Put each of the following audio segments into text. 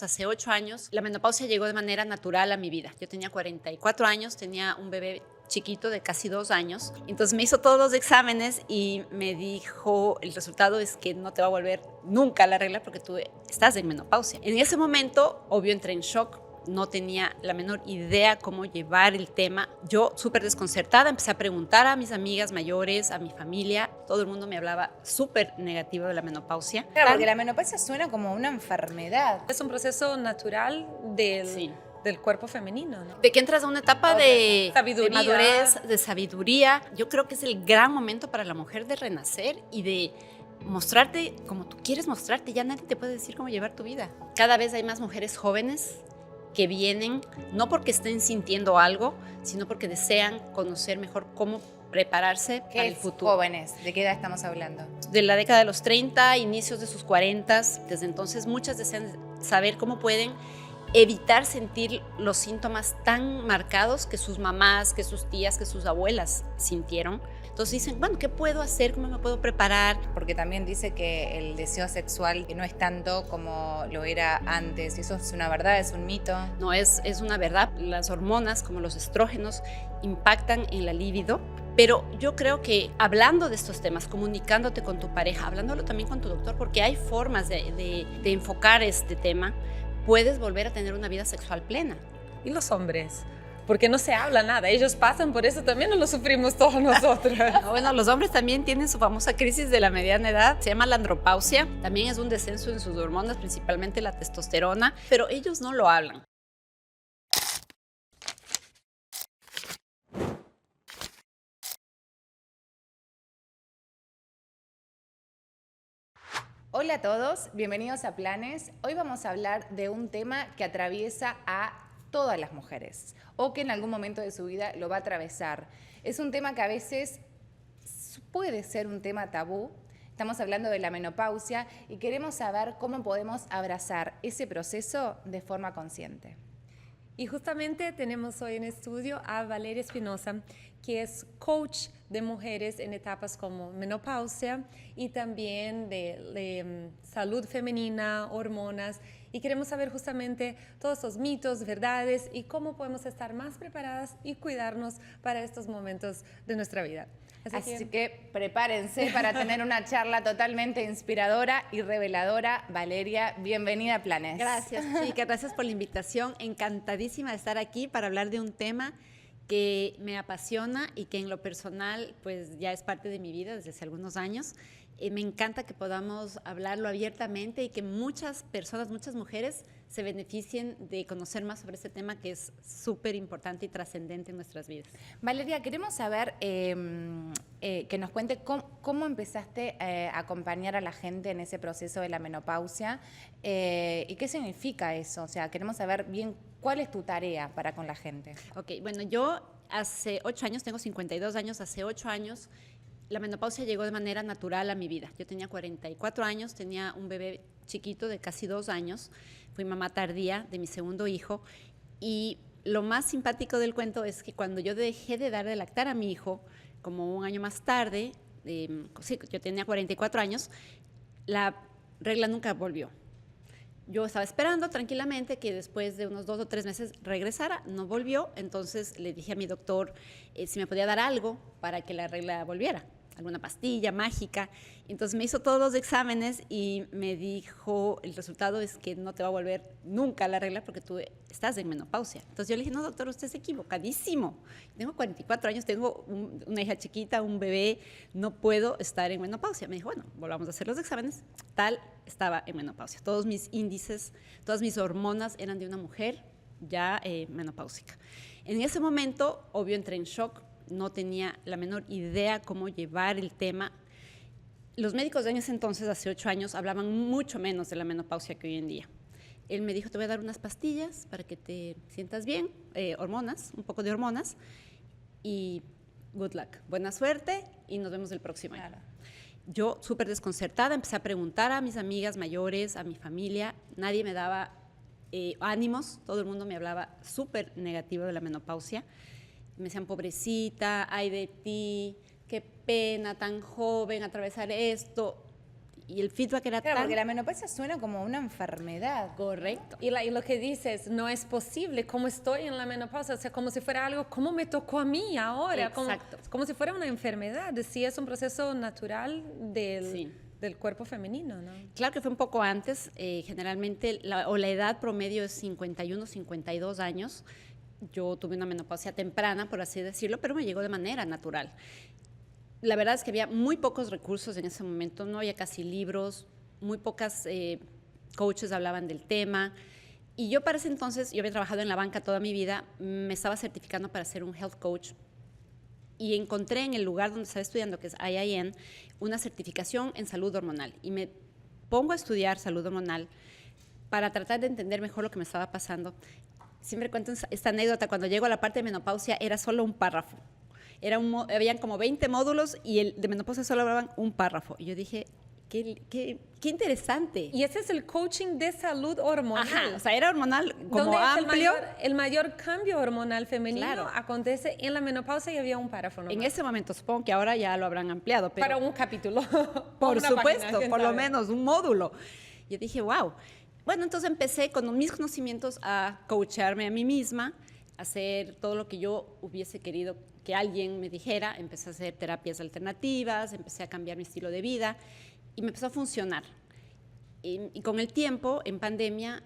Hace 8 años, la menopausia llegó de manera natural a mi vida. Yo tenía 44 años, tenía un bebé chiquito de casi 2 años. Entonces me hizo todos los exámenes y me dijo, el resultado es que no te va a volver nunca la regla porque tú estás en menopausia. En ese momento, obvio, entré en shock. No tenía la menor idea cómo llevar el tema. Yo, súper desconcertada, empecé a preguntar a mis amigas mayores, a mi familia. Todo el mundo me hablaba súper negativo de la menopausia. Claro, porque la menopausia suena como una enfermedad. Es un proceso natural del cuerpo femenino, ¿no? De que entras a una etapa de Sabiduría. madurez, de sabiduría. Yo creo que es el gran momento para la mujer de renacer y de mostrarte como tú quieres mostrarte. Ya nadie te puede decir cómo llevar tu vida. Cada vez hay más mujeres jóvenes que vienen, no porque estén sintiendo algo, sino porque desean conocer mejor cómo prepararse para el futuro. Jóvenes? ¿De qué edad estamos hablando? De la década de los 30, inicios de sus 40. Desde entonces muchas desean saber cómo pueden evitar sentir los síntomas tan marcados que sus mamás, que sus tías, que sus abuelas sintieron. Entonces dicen, bueno, ¿qué puedo hacer? ¿Cómo me puedo preparar? Porque también dice que el deseo sexual no es tanto como lo era antes. ¿Eso es una verdad? ¿Es un mito? No, es una verdad. Las hormonas, como los estrógenos, impactan en la libido. Pero yo creo que hablando de estos temas, comunicándote con tu pareja, hablándolo también con tu doctor, porque hay formas de enfocar este tema, puedes volver a tener una vida sexual plena. ¿Y los hombres? Porque no se habla nada. Ellos pasan por eso también, no lo sufrimos todos nosotros. Bueno, los hombres también tienen su famosa crisis de la mediana edad. Se llama la andropausia. También es un descenso en sus hormonas, principalmente la testosterona. Pero ellos no lo hablan. Hola a todos, bienvenidos a Planes. Hoy vamos a hablar de un tema que atraviesa a todas las mujeres o que en algún momento de su vida lo va a atravesar. Es un tema que a veces puede ser un tema tabú. Estamos hablando de la menopausia y queremos saber cómo podemos abrazar ese proceso de forma consciente. Y justamente tenemos hoy en estudio a Valeria Espinosa, que es coach de mujeres en etapas como menopausia y también de salud femenina, hormonas. Y queremos saber justamente todos estos mitos, verdades y cómo podemos estar más preparadas y cuidarnos para estos momentos de nuestra vida. Así que prepárense para tener una charla totalmente inspiradora y reveladora. Valeria, bienvenida a Planes. Gracias, chica. Gracias por la invitación. Encantadísima de estar aquí para hablar de un tema que me apasiona y que en lo personal pues ya es parte de mi vida desde hace algunos años. Me encanta que podamos hablarlo abiertamente y que muchas personas, muchas mujeres se beneficien de conocer más sobre este tema que es súper importante y trascendente en nuestras vidas. Valeria, queremos saber que nos cuente cómo empezaste a acompañar a la gente en ese proceso de la menopausia y qué significa eso. O sea, queremos saber bien cuál es tu tarea para con la gente. Ok, bueno, yo hace 8 años, tengo 52 años, hace 8 años la menopausia llegó de manera natural a mi vida. Yo tenía 44 años, tenía un bebé chiquito de casi 2 años, fui mamá tardía de mi segundo hijo y lo más simpático del cuento es que cuando yo dejé de dar de lactar a mi hijo, como un año más tarde, sí, yo tenía 44 años, la regla nunca volvió. Yo estaba esperando tranquilamente que después de unos 2 o 3 meses regresara, no volvió, entonces le dije a mi doctor si me podía dar algo para que la regla volviera, alguna pastilla mágica. Entonces me hizo todos los exámenes y me dijo, el resultado es que no te va a volver nunca la regla porque tú estás en menopausia. Entonces yo le dije, no doctor, usted es equivocadísimo. Tengo 44 años, tengo una hija chiquita, un bebé, no puedo estar en menopausia. Me dijo, bueno, volvamos a hacer los exámenes. Tal, estaba en menopausia. Todos mis índices, todas mis hormonas eran de una mujer ya menopáusica. En ese momento, obvio, entré en shock. No tenía la menor idea cómo llevar el tema. Los médicos de ese entonces, hace 8 años, hablaban mucho menos de la menopausia que hoy en día. Él me dijo, te voy a dar unas pastillas para que te sientas bien, hormonas, un poco de hormonas, y good luck, buena suerte, y nos vemos el próximo año. Claro. Yo, súper desconcertada, empecé a preguntar a mis amigas mayores, a mi familia, nadie me daba ánimos, todo el mundo me hablaba súper negativo de la menopausia. Me decían, pobrecita, ay de ti, qué pena, tan joven, atravesar esto. y el feedback era Claro, tan... porque la menopausia suena como una enfermedad. Correcto. Y lo que dices, no es posible, como estoy en la menopausia, o sea, como si fuera algo, ¿cómo me tocó a mí ahora? Exacto. Como si fuera una enfermedad, sí es un proceso natural Sí. del cuerpo femenino, ¿no? Claro que fue un poco antes, generalmente la edad promedio es 51, 52 años. Yo tuve una menopausia temprana, por así decirlo, pero me llegó de manera natural. La verdad es que había muy pocos recursos en ese momento, no había casi libros, muy pocas coaches hablaban del tema. Y yo para ese entonces, yo había trabajado en la banca toda mi vida, me estaba certificando para ser un health coach y encontré en el lugar donde estaba estudiando, que es IIN, una certificación en salud hormonal. Y me pongo a estudiar salud hormonal para tratar de entender mejor lo que me estaba pasando. Siempre cuento esta anécdota, cuando llego a la parte de menopausia era solo un párrafo. Habían como 20 módulos y el de menopausia solo hablaban un párrafo. Y yo dije, qué interesante. Y ese es el coaching de salud hormonal. Ajá, o sea, era hormonal como donde amplio. el mayor cambio hormonal femenino Claro. acontece en la menopausia y había un párrafo nomás. En ese momento, supongo que ahora ya lo habrán ampliado. Pero Para un capítulo. por Una supuesto, página, ¿quién por lo sabe? menos un módulo. Yo dije, wow. Bueno, entonces empecé con mis conocimientos a coacharme a mí misma, a hacer todo lo que yo hubiese querido que alguien me dijera. Empecé a hacer terapias alternativas, empecé a cambiar mi estilo de vida y me empezó a funcionar. Y con el tiempo, en pandemia,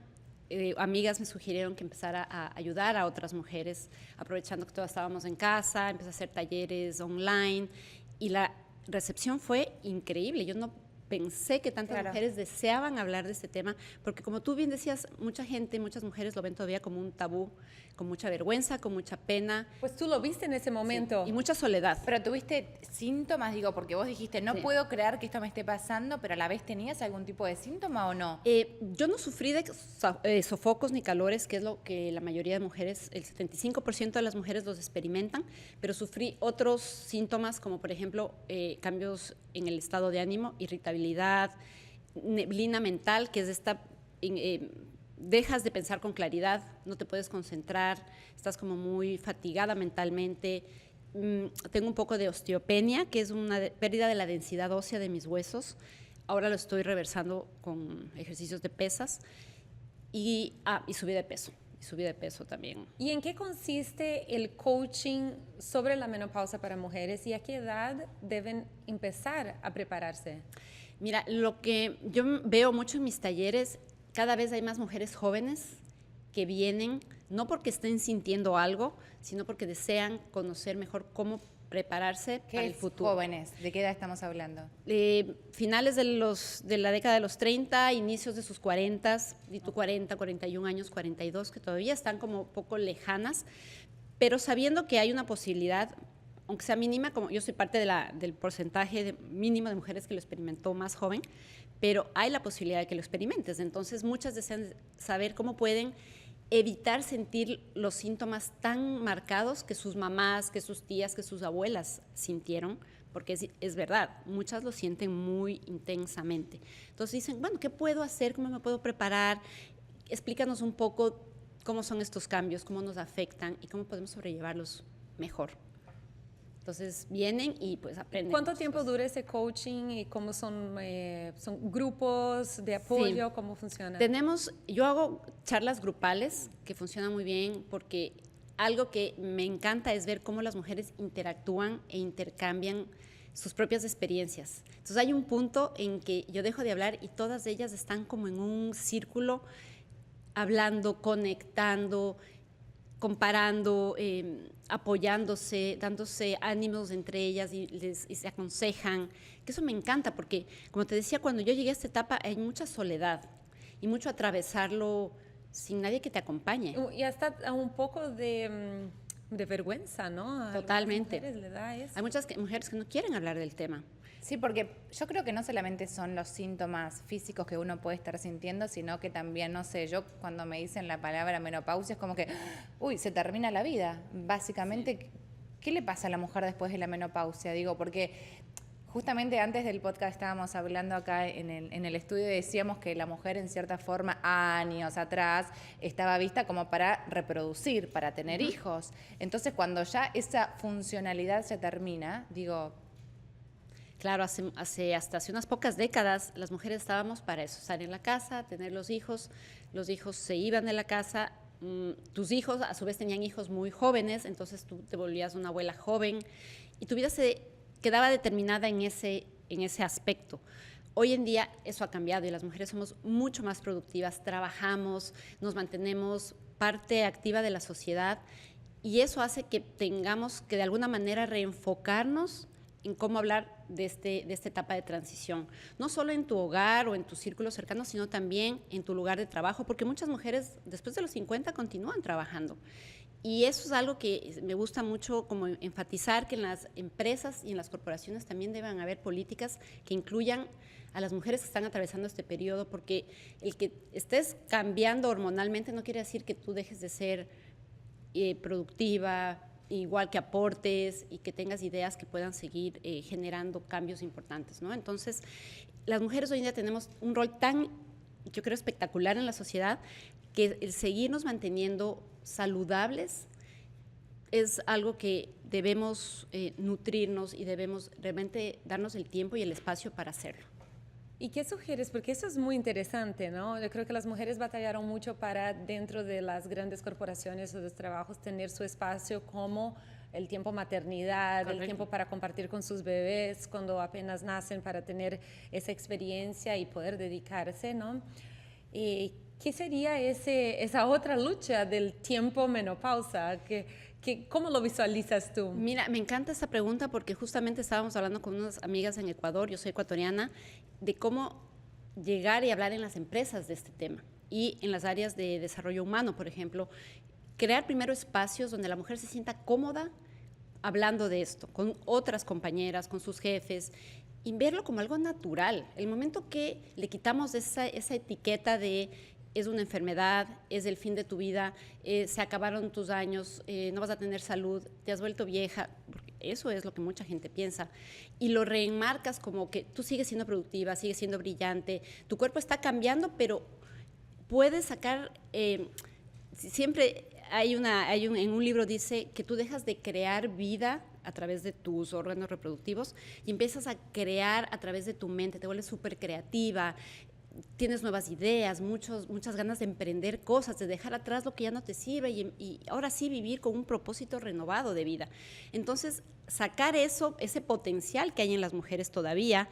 amigas me sugirieron que empezara a ayudar a otras mujeres, aprovechando que todas estábamos en casa, empecé a hacer talleres online y la recepción fue increíble. Yo no pensé que tantas Claro. mujeres deseaban hablar de este tema, porque como tú bien decías, mucha gente, muchas mujeres lo ven todavía como un tabú, con mucha vergüenza, con mucha pena Pues tú lo viste en ese momento. y mucha soledad. Pero tuviste síntomas, digo, porque vos dijiste, no Sí. puedo creer que esto me esté pasando, pero a la vez tenías algún tipo de síntoma o no. Yo no sufrí de sofocos ni calores, que es lo que la mayoría de mujeres, el 75% de las mujeres los experimentan, pero sufrí otros síntomas como por ejemplo cambios en el estado de ánimo, irritabilidad, neblina mental, que es dejas de pensar con claridad, no te puedes concentrar, estás como muy fatigada mentalmente. Tengo un poco de osteopenia, que es una pérdida de la densidad ósea de mis huesos. Ahora lo estoy reversando con ejercicios de pesas y subida de peso. Y subida de peso también. ¿Y en qué consiste el coaching sobre la menopausia para mujeres y a qué edad deben empezar a prepararse? Mira, lo que yo veo mucho en mis talleres, cada vez hay más mujeres jóvenes que vienen, no porque estén sintiendo algo, sino porque desean conocer mejor cómo prepararse ¿Qué para el es futuro. jóvenes? ¿De qué edad estamos hablando? Finales de la década de los 30, inicios de sus 40, y tú 40, 41 años, 42, que todavía están como poco lejanas, pero sabiendo que hay una posibilidad, aunque sea mínima, como yo soy parte del porcentaje mínimo de mujeres que lo experimentó más joven, pero hay la posibilidad de que lo experimentes. Entonces, muchas desean saber cómo pueden evitar sentir los síntomas tan marcados que sus mamás, que sus tías, que sus abuelas sintieron, porque es verdad, muchas lo sienten muy intensamente. Entonces dicen, bueno, ¿qué puedo hacer? ¿Cómo me puedo preparar? Explícanos un poco cómo son estos cambios, cómo nos afectan y cómo podemos sobrellevarlos mejor. Entonces vienen y pues aprenden. ¿Cuánto tiempo dura ese coaching y cómo son grupos de apoyo? Sí. ¿Cómo funciona? Yo hago charlas grupales que funcionan muy bien porque algo que me encanta es ver cómo las mujeres interactúan e intercambian sus propias experiencias. Entonces hay un punto en que yo dejo de hablar y todas ellas están como en un círculo hablando, conectando, comparando, apoyándose, dándose ánimos entre ellas y se aconsejan, que eso me encanta porque, como te decía, cuando yo llegué a esta etapa hay mucha soledad y mucho atravesarlo sin nadie que te acompañe. Y hasta un poco de vergüenza, ¿no? A Totalmente. algunas mujeres le da eso. Hay muchas mujeres que no quieren hablar del tema. Sí, porque yo creo que no solamente son los síntomas físicos que uno puede estar sintiendo, sino que también, no sé, yo cuando me dicen la palabra menopausia es como que, uy, se termina la vida. Básicamente, sí. ¿Qué le pasa a la mujer después de la menopausia? Digo, porque justamente antes del podcast estábamos hablando acá en el estudio y decíamos que la mujer en cierta forma, años atrás, estaba vista como para reproducir, para tener hijos. Entonces, cuando ya esa funcionalidad se termina, digo... Claro, hasta hace unas pocas décadas las mujeres estábamos para eso, estar en la casa, tener los hijos se iban de la casa, tus hijos a su vez tenían hijos muy jóvenes, entonces tú te volvías una abuela joven y tu vida se quedaba determinada en ese aspecto. Hoy en día eso ha cambiado y las mujeres somos mucho más productivas, trabajamos, nos mantenemos parte activa de la sociedad y eso hace que tengamos que de alguna manera reenfocarnos en cómo hablar de esta etapa de transición. No solo en tu hogar o en tu círculo cercano, sino también en tu lugar de trabajo, porque muchas mujeres después de los 50 continúan trabajando. Y eso es algo que me gusta mucho como enfatizar, que en las empresas y en las corporaciones también deben haber políticas que incluyan a las mujeres que están atravesando este periodo, porque el que estés cambiando hormonalmente no quiere decir que tú dejes de ser productiva, igual que aportes y que tengas ideas que puedan seguir generando cambios importantes, ¿no? Entonces, las mujeres hoy en día tenemos un rol tan, yo creo, espectacular en la sociedad, que el seguirnos manteniendo saludables es algo que debemos nutrirnos y debemos realmente darnos el tiempo y el espacio para hacerlo. ¿Y qué sugieres? Porque eso es muy interesante, ¿no? Yo creo que las mujeres batallaron mucho para, dentro de las grandes corporaciones o de los trabajos, tener su espacio como el tiempo maternidad, Correcto. el tiempo para compartir con sus bebés cuando apenas nacen, para tener esa experiencia y poder dedicarse, ¿no? ¿Qué sería esa otra lucha del tiempo menopausa? ¿Cómo lo visualizas tú? Mira, me encanta esta pregunta porque justamente estábamos hablando con unas amigas en Ecuador, yo soy ecuatoriana, de cómo llegar y hablar en las empresas de este tema y en las áreas de desarrollo humano, por ejemplo, crear primero espacios donde la mujer se sienta cómoda hablando de esto, con otras compañeras, con sus jefes, y verlo como algo natural. El momento que le quitamos esa etiqueta de es una enfermedad, es el fin de tu vida, se acabaron tus años, no vas a tener salud, te has vuelto vieja, porque eso es lo que mucha gente piensa, y lo reenmarcas como que tú sigues siendo productiva, sigues siendo brillante, tu cuerpo está cambiando, pero puedes sacar, siempre en un libro dice que tú dejas de crear vida a través de tus órganos reproductivos y empiezas a crear a través de tu mente, te vuelves súper creativa, tienes nuevas ideas, muchas ganas de emprender cosas, de dejar atrás lo que ya no te sirve y ahora sí vivir con un propósito renovado de vida. Entonces, sacar ese potencial que hay en las mujeres todavía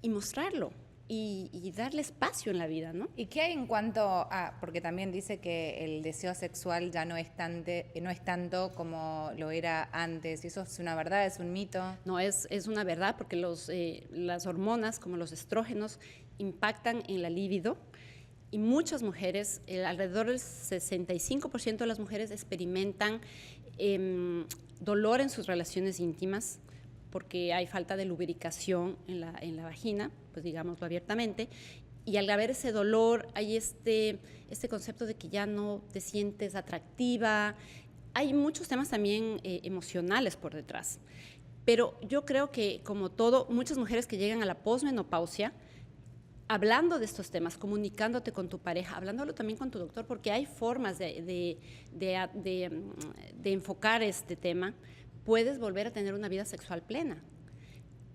y mostrarlo y darle espacio en la vida, ¿no? ¿Y qué hay en cuanto a, porque también dice que el deseo sexual ya no es tanto como lo era antes, ¿y eso es una verdad, es un mito? No, es una verdad porque las hormonas, como los estrógenos, impactan en la libido y muchas mujeres, alrededor del 65% de las mujeres experimentan dolor en sus relaciones íntimas porque hay falta de lubricación en la vagina, pues digámoslo abiertamente, y al haber ese dolor hay este concepto de que ya no te sientes atractiva. Hay muchos temas también emocionales por detrás, pero yo creo que como todo, muchas mujeres que llegan a la posmenopausia, hablando de estos temas, comunicándote con tu pareja, hablándolo también con tu doctor, porque hay formas de enfocar este tema, puedes volver a tener una vida sexual plena.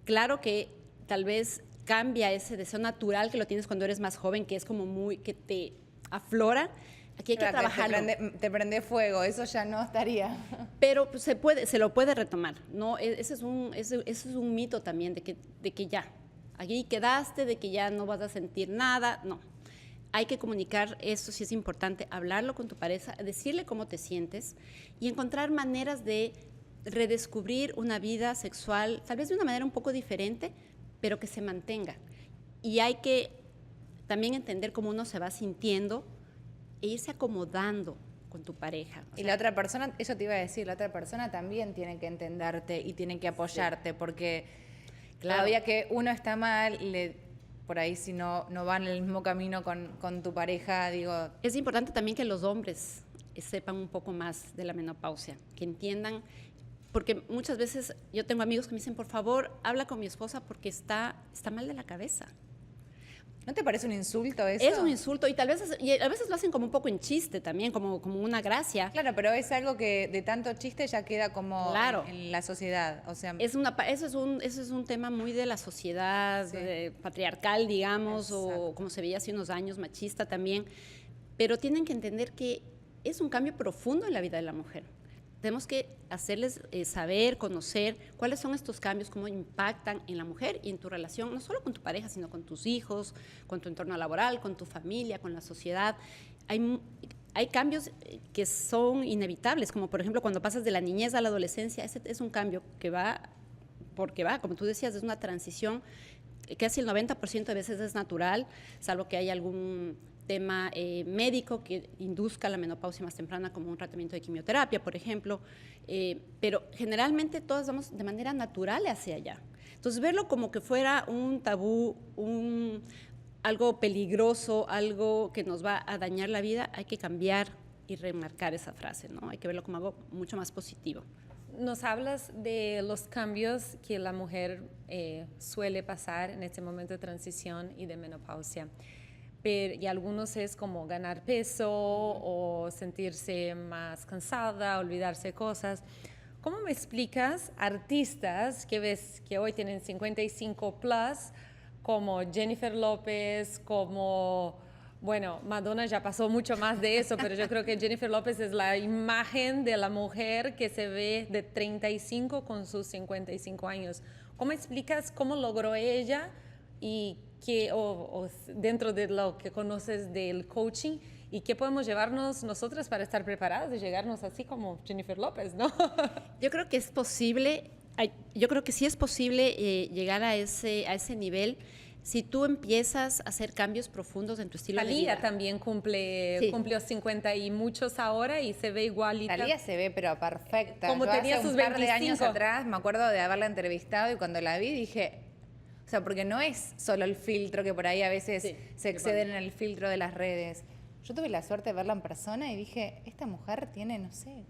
Claro que tal vez cambia ese deseo natural que lo tienes cuando eres más joven, que es como que te aflora. Aquí hay que trabajarlo. Te prende fuego, eso ya no estaría. Pero pues, se lo puede retomar, ¿no? Ese es un mito también de que ya, aquí quedaste, de que ya no vas a sentir nada, no. Hay que comunicar esto, sí es importante, hablarlo con tu pareja, decirle cómo te sientes y encontrar maneras de redescubrir una vida sexual, tal vez de una manera un poco diferente, pero que se mantenga. Y hay que también entender cómo uno se va sintiendo e irse acomodando con tu pareja. Y la otra persona, eso te iba a decir, la otra persona también tiene que entenderte y tiene que apoyarte, sí. Porque claro, todavía que uno está mal, por ahí si no van en el mismo camino con tu pareja, digo... Es importante también que los hombres sepan un poco más de la menopausia, que entiendan, porque muchas veces yo tengo amigos que me dicen, por favor, habla con mi esposa porque está mal de la cabeza. ¿No te parece un insulto eso? Es un insulto y y a veces lo hacen como un poco en chiste también, como una gracia. Claro, pero es algo que de tanto chiste ya queda como Claro. en la sociedad. O sea, Eso es un tema muy de la sociedad Sí. patriarcal, digamos, Exacto. o como se veía hace unos años, machista también. Pero tienen que entender que es un cambio profundo en la vida de la mujer. Tenemos que hacerles saber, conocer cuáles son estos cambios, cómo impactan en la mujer y en tu relación, no solo con tu pareja, sino con tus hijos, con tu entorno laboral, con tu familia, con la sociedad. Hay cambios que son inevitables, como por ejemplo cuando pasas de la niñez a la adolescencia, ese es un cambio que va, porque va, como tú decías, es una transición, casi el 90% de veces es natural, salvo que haya algún tema médico que induzca la menopausia más temprana, como un tratamiento de quimioterapia, por ejemplo, pero generalmente todas vamos de manera natural hacia allá. Entonces, verlo como que fuera un tabú, algo peligroso, algo que nos va a dañar la vida, hay que cambiar y remarcar esa frase, ¿no? Hay que verlo como algo mucho más positivo. Nos hablas de los cambios que la mujer suele pasar en este momento de transición y de menopausia. Y algunos es como ganar peso o sentirse más cansada, olvidarse de cosas. ¿Cómo me explicas artistas que ves que hoy tienen 55 plus, como Jennifer López, como, bueno, Madonna ya pasó mucho más de eso, pero yo creo que Jennifer López es la imagen de la mujer que se ve de 35 con sus 55 años? ¿Cómo explicas cómo logró ella y o dentro de lo que conoces del coaching y qué podemos llevarnos nosotras para estar preparadas y llegarnos así como Jennifer López, ¿no? Yo creo que es posible, yo creo que sí es posible llegar a ese nivel si tú empiezas a hacer cambios profundos en tu estilo de vida. Thalía también Sí. cumplió 50 y muchos ahora y se ve igualita. Thalía se ve pero perfecta. Como Yo tenía hace sus un par de 25. años atrás me acuerdo de haberla entrevistado y cuando la vi dije, o sea, porque no es solo el filtro que por ahí a veces Sí, se exceden en el filtro de las redes. Yo tuve la suerte de verla en persona y dije, esta mujer tiene, no sé,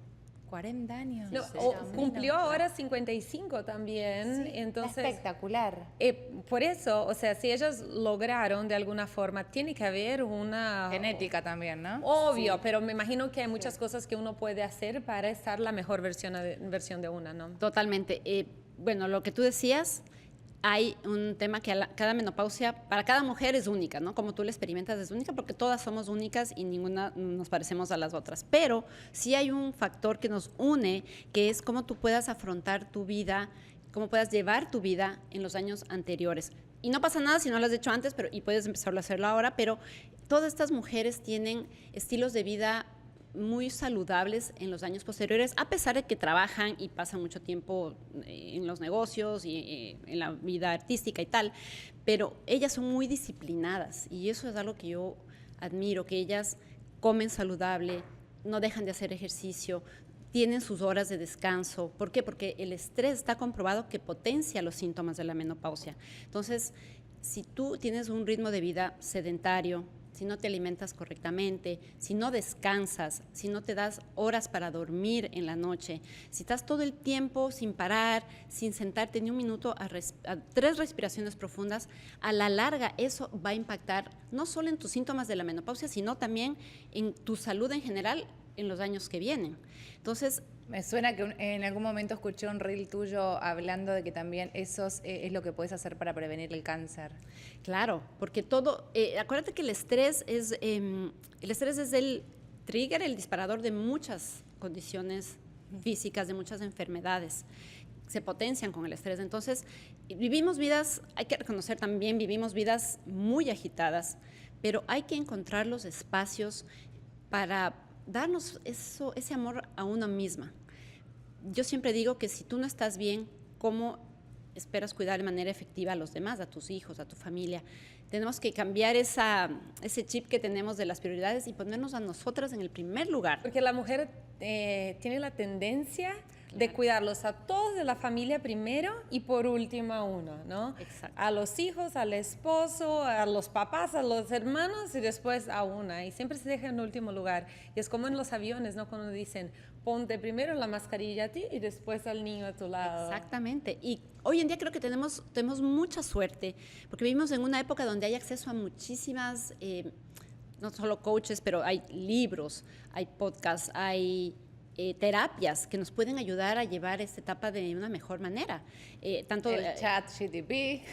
40 años. No, Sí, cumplió no. ahora 55 también, Sí, entonces... está espectacular. Por eso, o sea, si ellas lograron de alguna forma, tiene que haber una... Genética también, ¿no? Obvio, pero me imagino que hay muchas cosas que uno puede hacer para estar la mejor versión de una, ¿no? Totalmente. Bueno, lo que tú decías, hay un tema que cada menopausia, para cada mujer es única, ¿no? Como tú la experimentas es única porque todas somos únicas y ninguna nos parecemos a las otras. Pero sí hay un factor que nos une, que es cómo tú puedas afrontar tu vida, cómo puedas llevar tu vida en los años anteriores. Y no pasa nada si no lo has hecho antes, y puedes empezarlo a hacerlo ahora, pero todas estas mujeres tienen estilos de vida muy saludables en los años posteriores, a pesar de que trabajan y pasan mucho tiempo en los negocios y en la vida artística y tal, pero ellas son muy disciplinadas y eso es algo que yo admiro, que ellas comen saludable, no dejan de hacer ejercicio, tienen sus horas de descanso. ¿Por qué? Porque el estrés está comprobado que potencia los síntomas de la menopausia. Entonces, si tú tienes un ritmo de vida sedentario, si no te alimentas correctamente, si no descansas, si no te das horas para dormir en la noche, si estás todo el tiempo sin parar, sin sentarte ni un minuto a 3 respiraciones profundas, a la larga eso va a impactar no solo en tus síntomas de la menopausia, sino también en tu salud en general en los años que vienen. Entonces, me suena que en algún momento escuché un reel tuyo hablando de que también eso es lo que puedes hacer para prevenir el cáncer. claro, porque todo, acuérdate que el estrés es el trigger, el disparador de muchas condiciones físicas, de muchas enfermedades. Se potencian con el estrés. Entonces, vivimos vidas, hay que reconocer también, vivimos vidas muy agitadas, pero hay que encontrar los espacios para darnos ese amor a uno misma. Yo siempre digo que si tú no estás bien, ¿cómo esperas cuidar de manera efectiva a los demás, a tus hijos, a tu familia? Tenemos que cambiar ese chip que tenemos de las prioridades y ponernos a nosotras en el primer lugar. Porque la mujer tiene la tendencia de cuidarlos a todos de la familia primero y por último a uno, ¿no? Exacto. A los hijos, al esposo, a los papás, a los hermanos y después a una. Y siempre se deja en último lugar. Y es como en los aviones, ¿no? Cuando dicen, ponte primero la mascarilla a ti y después al niño a tu lado. Exactamente. Y hoy en día creo que tenemos mucha suerte, porque vivimos en una época donde hay acceso a muchísimas, no solo coaches, pero hay libros, hay podcasts, hay terapias que nos pueden ayudar a llevar esta etapa de una mejor manera. Tanto El chat GTP.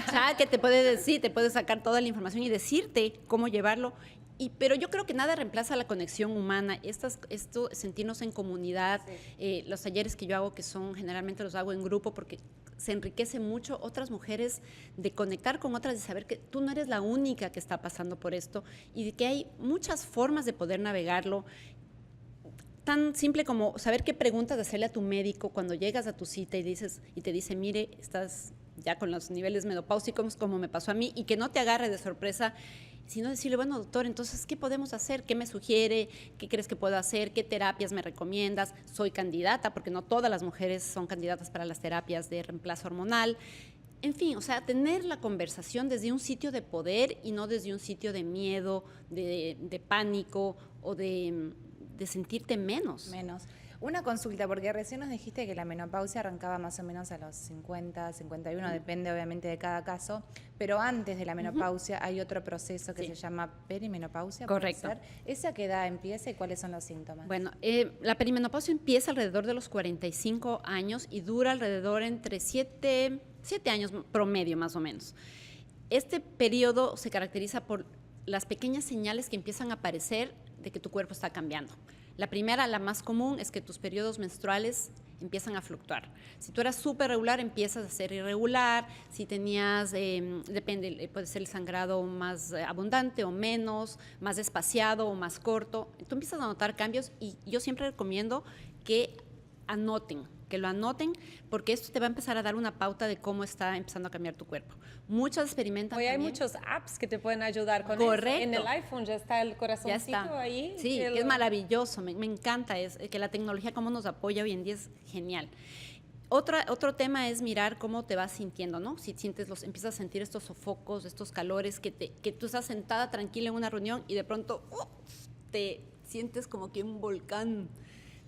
chat que te puede decir, te puede sacar toda la información y decirte cómo llevarlo. Pero yo creo que nada reemplaza la conexión humana, esto sentirnos en comunidad, los talleres que yo hago, que son generalmente los hago en grupo porque se enriquece mucho otras mujeres de conectar con otras, de saber que tú no eres la única que está pasando por esto y de que hay muchas formas de poder navegarlo. Tan simple como saber qué preguntas hacerle a tu médico cuando llegas a tu cita y te dice, mire, estás ya con los niveles menopáusicos como me pasó a mí, y que no te agarre de sorpresa, sino decirle, bueno, doctor, entonces, ¿qué podemos hacer? ¿Qué me sugiere? ¿Qué crees que puedo hacer? ¿Qué terapias me recomiendas? Soy candidata, porque no todas las mujeres son candidatas para las terapias de reemplazo hormonal. En fin, o sea, tener la conversación desde un sitio de poder y no desde un sitio de miedo, de pánico o de sentirte menos. Una consulta, porque recién nos dijiste que la menopausia arrancaba más o menos a los 50, 51, depende obviamente de cada caso, pero antes de la menopausia hay otro proceso que se llama perimenopausia. Correcto. ¿Esa qué edad empieza y cuáles son los síntomas? Bueno, la perimenopausia empieza alrededor de los 45 años y dura alrededor entre 7 años promedio más o menos. Este periodo se caracteriza por las pequeñas señales que empiezan a aparecer de que tu cuerpo está cambiando. La primera, la más común, es que tus periodos menstruales empiezan a fluctuar. Si tú eras súper regular, empiezas a ser irregular. Si tenías, depende, puede ser el sangrado más abundante o menos, más espaciado o más corto. Tú empiezas a notar cambios y yo siempre recomiendo que lo anoten, porque esto te va a empezar a dar una pauta de cómo está empezando a cambiar tu cuerpo. Muchos experimentan Hoy hay también. muchos apps que te pueden ayudar con Correcto. eso. En el iPhone ya está el corazoncito ahí. Sí, que es maravilloso, me encanta, es que la tecnología cómo nos apoya hoy en día es genial. Otro tema es mirar cómo te vas sintiendo, ¿no? Si empiezas a sentir estos sofocos, estos calores, que tú estás sentada tranquila en una reunión y de pronto te sientes como que un volcán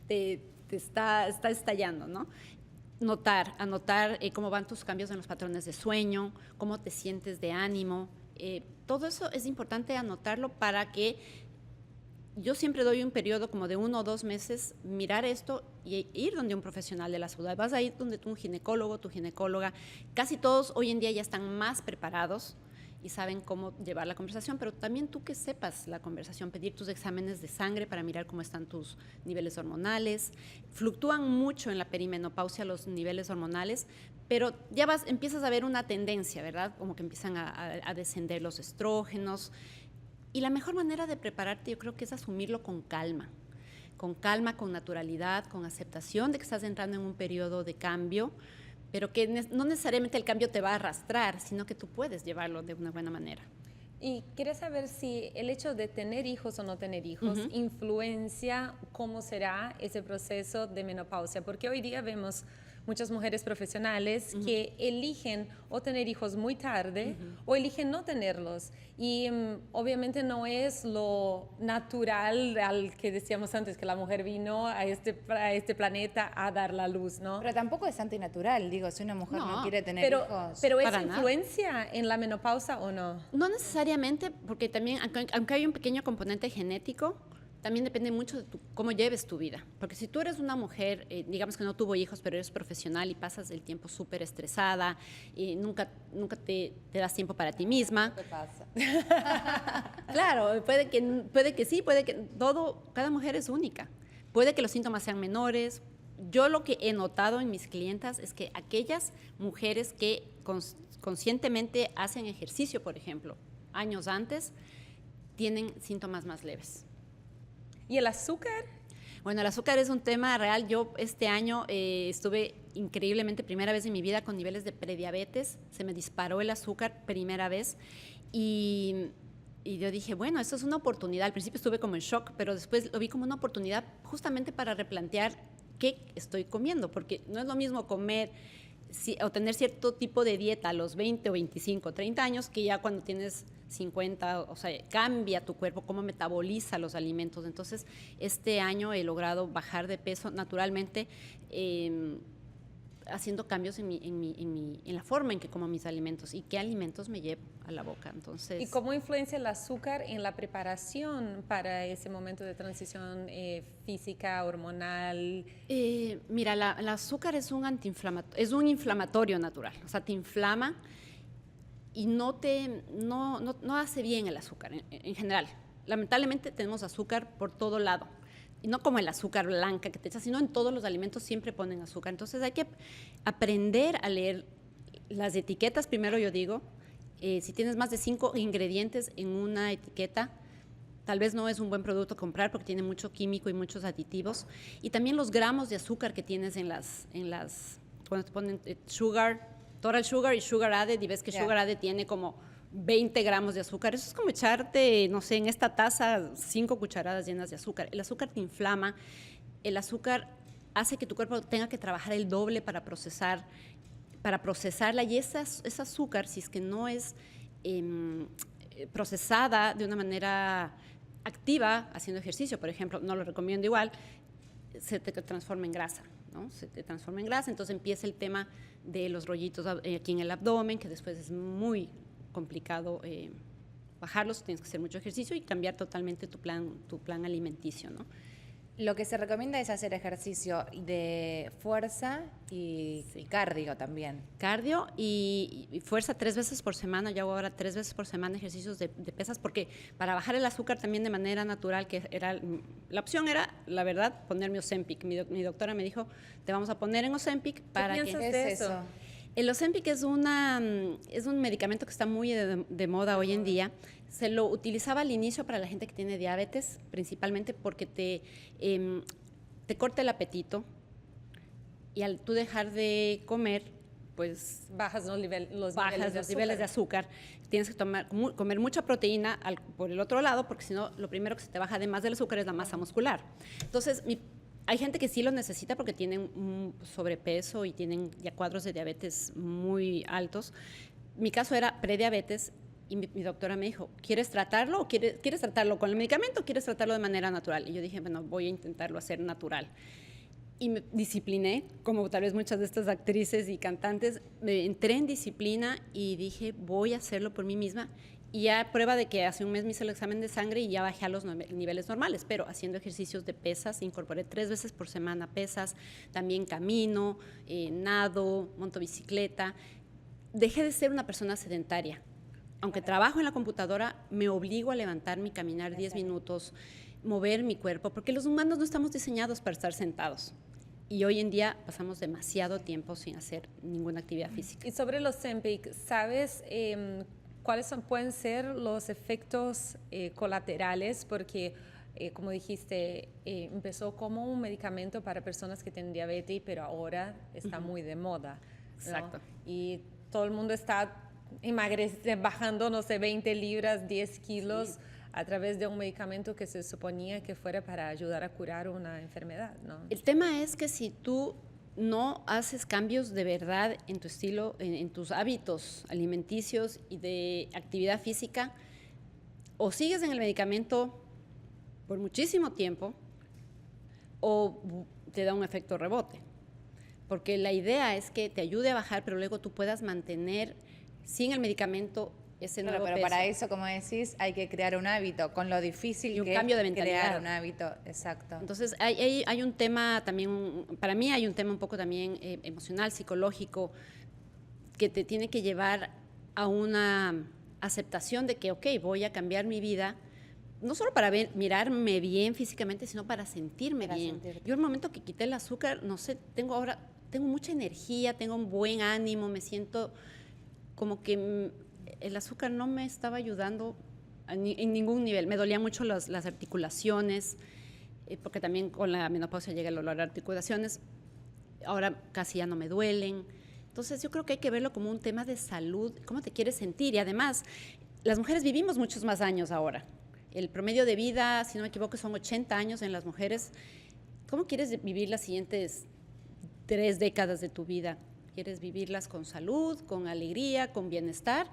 te está estallando, ¿no? Anotar cómo van tus cambios en los patrones de sueño, cómo te sientes de ánimo. Todo eso es importante anotarlo para que yo siempre doy un periodo como de 1 o 2 meses, mirar esto y ir donde un profesional de la salud. Vas a ir donde tu ginecólogo, tu ginecóloga. Casi todos hoy en día ya están más preparados y saben cómo llevar la conversación, pero también tú que sepas la conversación, pedir tus exámenes de sangre para mirar cómo están tus niveles hormonales. Fluctúan mucho en la perimenopausia los niveles hormonales, pero ya empiezas a ver una tendencia, ¿verdad? Como que empiezan a descender los estrógenos. Y la mejor manera de prepararte, yo creo que es asumirlo con calma, con naturalidad, con aceptación de que estás entrando en un periodo de cambio, pero que no necesariamente el cambio te va a arrastrar, sino que tú puedes llevarlo de una buena manera. Y quería saber si el hecho de tener hijos o no tener hijos influencia cómo será ese proceso de menopausia, porque hoy día vemos muchas mujeres profesionales que eligen o tener hijos muy tarde o eligen no tenerlos. Y obviamente no es lo natural al que decíamos antes, que la mujer vino a este planeta a dar la luz, ¿no? Pero tampoco es antinatural, digo, si una mujer no quiere tener hijos. Pero ¿es Para influencia en la menopausa o no? No necesariamente, porque también, aunque hay un pequeño componente genético, también depende mucho de cómo lleves tu vida. Porque si tú eres una mujer, digamos que no tuvo hijos, pero eres profesional y pasas el tiempo súper estresada y nunca te das tiempo para ti misma. ¿Qué pasa? Claro, puede que sí, puede que cada mujer es única. Puede que los síntomas sean menores. Yo lo que he notado en mis clientas es que aquellas mujeres que conscientemente hacen ejercicio, por ejemplo, años antes, tienen síntomas más leves. ¿Y el azúcar? Bueno, el azúcar es un tema real. Yo este año estuve increíblemente, primera vez en mi vida, con niveles de prediabetes. Se me disparó el azúcar, primera vez. Y yo dije, bueno, esto es una oportunidad. Al principio estuve como en shock, pero después lo vi como una oportunidad justamente para replantear qué estoy comiendo, porque no es lo mismo comer o tener cierto tipo de dieta a los 20 o 25, 30 años que ya cuando tienes 50, o sea, cambia tu cuerpo, cómo metaboliza los alimentos. Entonces, este año he logrado bajar de peso naturalmente, haciendo cambios en la forma en que como mis alimentos y qué alimentos me llevo a la boca. Entonces, ¿y cómo influencia el azúcar en la preparación para ese momento de transición física, hormonal? Mira, el azúcar es un inflamatorio natural, o sea, te inflama y no hace bien el azúcar en general. Lamentablemente tenemos azúcar por todo lado. Y no como el azúcar blanca que te echas, sino en todos los alimentos siempre ponen azúcar. Entonces hay que aprender a leer las etiquetas, primero yo digo. Si tienes más de 5 ingredientes en una etiqueta, tal vez no es un buen producto comprar porque tiene mucho químico y muchos aditivos. Y también los gramos de azúcar que tienes cuando te ponen total sugar y sugar added, y ves que sugar added tiene como 20 gramos de azúcar. Eso es como echarte, no sé, en esta taza 5 cucharadas llenas de azúcar. El azúcar te inflama, el azúcar hace que tu cuerpo tenga que trabajar el doble para procesarla, y ese azúcar, si es que no es procesada de una manera activa, haciendo ejercicio, por ejemplo, no lo recomiendo igual, se te transforma en grasa, ¿no? Se te transforma en grasa, entonces empieza el tema de los rollitos aquí en el abdomen, que después es muy complicado bajarlos, tienes que hacer mucho ejercicio y cambiar totalmente tu plan alimenticio, ¿no? Lo que se recomienda es hacer ejercicio de fuerza y cardio también. Cardio y fuerza 3 veces por semana. Yo hago ahora 3 veces por semana ejercicios de pesas, porque para bajar el azúcar también de manera natural, la opción era, la verdad, ponerme Ozempic. Mi doctora me dijo, te vamos a poner en Ozempic para que... ¿Qué piensas de eso? El Ozempic es un medicamento que está muy de moda hoy en día. Se lo utilizaba al inicio para la gente que tiene diabetes, principalmente porque te corta el apetito, y al tú dejar de comer, pues bajas los niveles de azúcar. Tienes que comer mucha proteína por el otro lado, porque si no, lo primero que se te baja además del azúcar es la masa muscular. Entonces, hay gente que sí lo necesita porque tienen un sobrepeso y tienen ya cuadros de diabetes muy altos. Mi caso era prediabetes y mi doctora me dijo, ¿quieres tratarlo o quieres tratarlo con el medicamento o quieres tratarlo de manera natural? Y yo dije, bueno, voy a intentarlo hacer natural. Y me discipliné, como tal vez muchas de estas actrices y cantantes, me entré en disciplina y dije, voy a hacerlo por mí misma. Y ya prueba de que hace un mes me hice el examen de sangre y ya bajé a los niveles normales, pero haciendo ejercicios de pesas, incorporé 3 veces por semana pesas, también camino, nado, monto bicicleta. Dejé de ser una persona sedentaria. Aunque trabajo en la computadora, me obligo a levantarme y caminar 10 minutos, mover mi cuerpo, porque los humanos no estamos diseñados para estar sentados. Y hoy en día pasamos demasiado tiempo sin hacer ninguna actividad física. Y sobre los Ozempic, ¿sabes cuáles pueden ser los efectos colaterales? Porque, como dijiste, empezó como un medicamento para personas que tienen diabetes, pero ahora está muy de moda, ¿no? Exacto. Y todo el mundo está bajando, no sé, 20 libras, 10 kilos, sí, a través de un medicamento que se suponía que fuera para ayudar a curar una enfermedad, ¿no? El tema es que si tú no haces cambios de verdad en tu estilo, en tus hábitos alimenticios y de actividad física, o sigues en el medicamento por muchísimo tiempo o te da un efecto rebote. Porque la idea es que te ayude a bajar, pero luego tú puedas mantener sin el medicamento ese nuevo pero peso. Para eso, como decís, hay que crear un hábito, con lo difícil y un que cambio de es mentalidad. Crear un hábito, exacto. Entonces, hay un tema también, para mí hay un tema un poco también emocional, psicológico, que te tiene que llevar a una aceptación de que, ok, voy a cambiar mi vida, no solo para mirarme bien físicamente, sino para sentirme bien. Yo el momento que quité el azúcar, no sé, tengo mucha energía, tengo un buen ánimo, me siento como que el azúcar no me estaba ayudando en ningún nivel. Me dolían mucho las articulaciones, porque también con la menopausia llega el dolor a articulaciones. Ahora casi ya no me duelen. Entonces yo creo que hay que verlo como un tema de salud, cómo te quieres sentir. Y además, las mujeres vivimos muchos más años ahora. El promedio de vida, si no me equivoco, son 80 años en las mujeres. ¿Cómo quieres vivir las siguientes 3 décadas de tu vida? ¿Quieres vivirlas con salud, con alegría, con bienestar?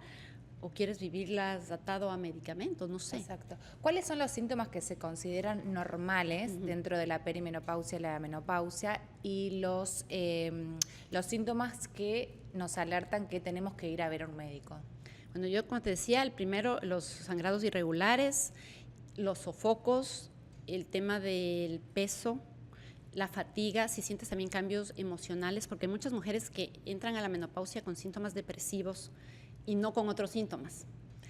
¿O quieres vivirlas atado a medicamentos? No sé. Exacto. ¿Cuáles son los síntomas que se consideran normales dentro de la perimenopausia y la menopausia y los síntomas que nos alertan que tenemos que ir a ver a un médico? Bueno, yo como te decía, el primero, los sangrados irregulares, los sofocos, el tema del peso, la fatiga, si sientes también cambios emocionales, porque hay muchas mujeres que entran a la menopausia con síntomas depresivos y no con otros síntomas.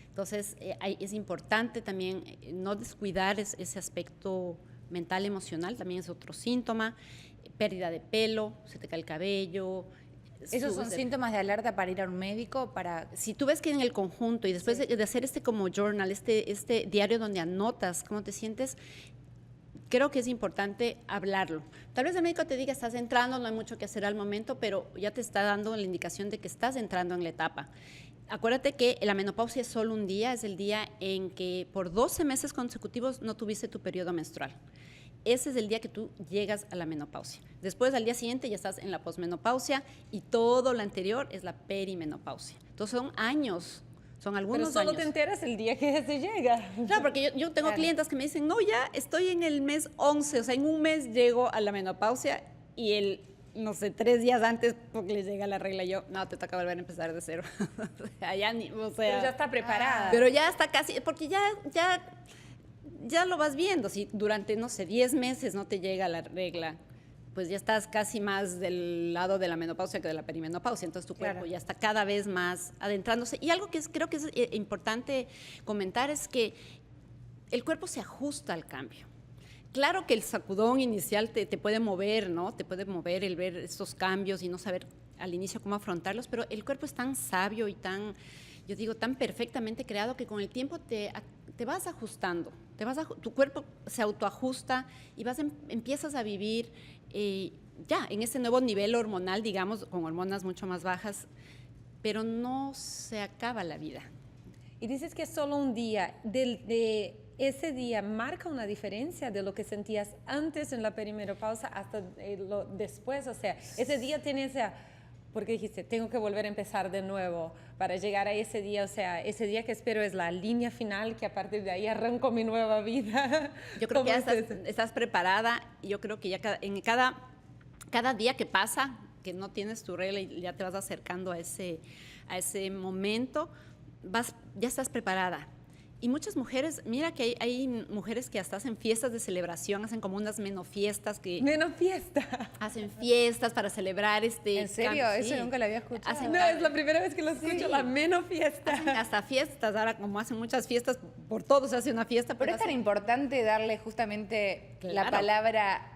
Entonces, es importante también no descuidar ese aspecto mental, emocional, también es otro síntoma, pérdida de pelo, se te cae el cabello. ¿Esos son síntomas de alerta para ir a un médico? Si tú ves que en el conjunto y después de hacer como journal, este diario donde anotas cómo te sientes, creo que es importante hablarlo. Tal vez el médico te diga, estás entrando, no hay mucho que hacer al momento, pero ya te está dando la indicación de que estás entrando en la etapa. Acuérdate que la menopausia es solo un día, es el día en que por 12 meses consecutivos no tuviste tu periodo menstrual. Ese es el día que tú llegas a la menopausia. Después, al día siguiente, ya estás en la posmenopausia y todo lo anterior es la perimenopausia. Entonces, son años, son algunos Pero solo años. te enteras el día que se llega. Claro, porque yo tengo clientas que me dicen, no, ya estoy en el mes 11, o sea, en un mes llego a la menopausia y no sé, 3 días antes porque les llega la regla, yo, no, te toca volver a empezar de cero. Pero ya está preparada. Pero ya está casi, porque ya lo vas viendo, si durante, no sé, 10 meses no te llega la regla, pues ya estás casi más del lado de la menopausia que de la perimenopausia, entonces tu cuerpo ya está cada vez más adentrándose. Y algo que creo que es importante comentar es que el cuerpo se ajusta al cambio. Claro que el sacudón inicial te puede mover, ¿no? Te puede mover el ver estos cambios y no saber al inicio cómo afrontarlos, pero el cuerpo es tan sabio y tan, yo digo, tan perfectamente creado que con el tiempo te vas ajustando, tu cuerpo se autoajusta y empiezas a vivir ya en ese nuevo nivel hormonal, digamos, con hormonas mucho más bajas, pero no se acaba la vida. Y dices que es solo un día, de ese día marca una diferencia de lo que sentías antes en la perimenopausia hasta lo después, o sea, ese día tienes porque dijiste, tengo que volver a empezar de nuevo para llegar a ese día, o sea, ese día que espero es la línea final, que a partir de ahí arranco mi nueva vida. Yo creo que ya estás preparada, y yo creo que ya cada día que pasa, que no tienes tu regla y ya te vas acercando a ese momento, ya estás preparada. Y muchas mujeres, mira que hay mujeres que hasta hacen fiestas de celebración, hacen como unas menofiestas Menofiesta. Hacen fiestas para celebrar ¿En serio? cambio. Eso Sí. nunca lo había escuchado. No, es la primera vez que lo escucho, Sí. la menofiesta. Hacen hasta fiestas, ahora como hacen muchas fiestas, por todo se hace una fiesta. Pero es tan hacen- importante darle justamente la Claro. palabra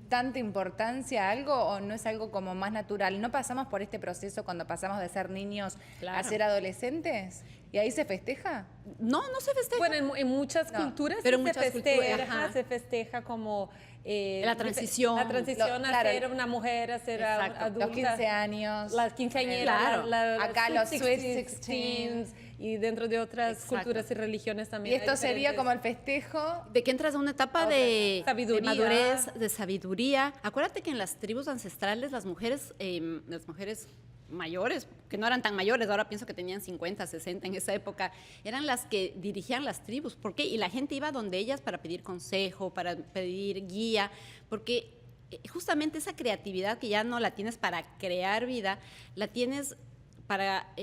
tanta importancia a algo, o no es algo como más natural. ¿No pasamos por este proceso cuando pasamos de ser niños a Claro. ser adolescentes? ¿Y ahí se festeja? No se festeja. Bueno, en muchas No, culturas pero en se muchas festeja, culturas, ajá. se festeja como... La transición. La transición a Claro. ser una mujer, a ser Exacto. adulta. Los 15 años. Las quinceañeras, Claro. Acá los Sweet 16. y dentro de otras Exacto. culturas y religiones Y también. esto hay sería diferentes- como el festejo. De que entras a una etapa de Sabiduría. madurez, de sabiduría. Acuérdate que en las tribus ancestrales las mujeres mayores, que no eran tan mayores, ahora pienso que tenían 50, 60 en esa época, eran las que dirigían las tribus. ¿Por qué? Y la gente iba donde ellas para pedir consejo, para pedir guía, porque justamente esa creatividad que ya no la tienes para crear vida, la tienes para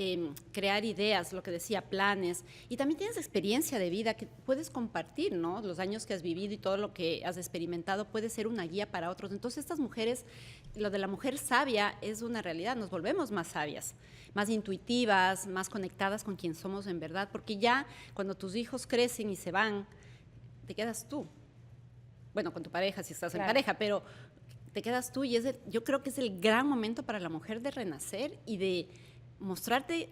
crear ideas, lo que decía, planes, y también tienes experiencia de vida que puedes compartir, ¿no? Los años que has vivido y todo lo que has experimentado puede ser una guía para otros. Entonces estas mujeres, lo de la mujer sabia es una realidad, nos volvemos más sabias, más intuitivas, más conectadas con quien somos en verdad, porque ya cuando tus hijos crecen y se van, te quedas tú. Bueno, con tu pareja, si estás en pareja, pero te quedas tú y yo creo que es el gran momento para la mujer de renacer y de mostrarte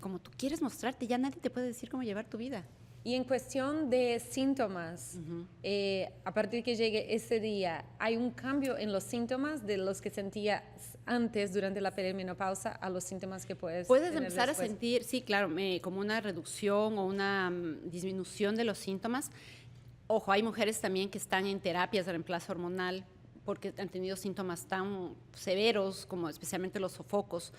como tú quieres mostrarte, ya nadie te puede decir cómo llevar tu vida. Y en cuestión de síntomas, a partir que llegue ese día, ¿hay un cambio en los síntomas de los que sentías antes durante la perimenopausa a los síntomas que puedes tener empezar después? a sentir, sí, claro, como una reducción o una disminución de los síntomas. Ojo, hay mujeres también que están en terapias de reemplazo hormonal porque han tenido síntomas tan severos como especialmente los sofocos,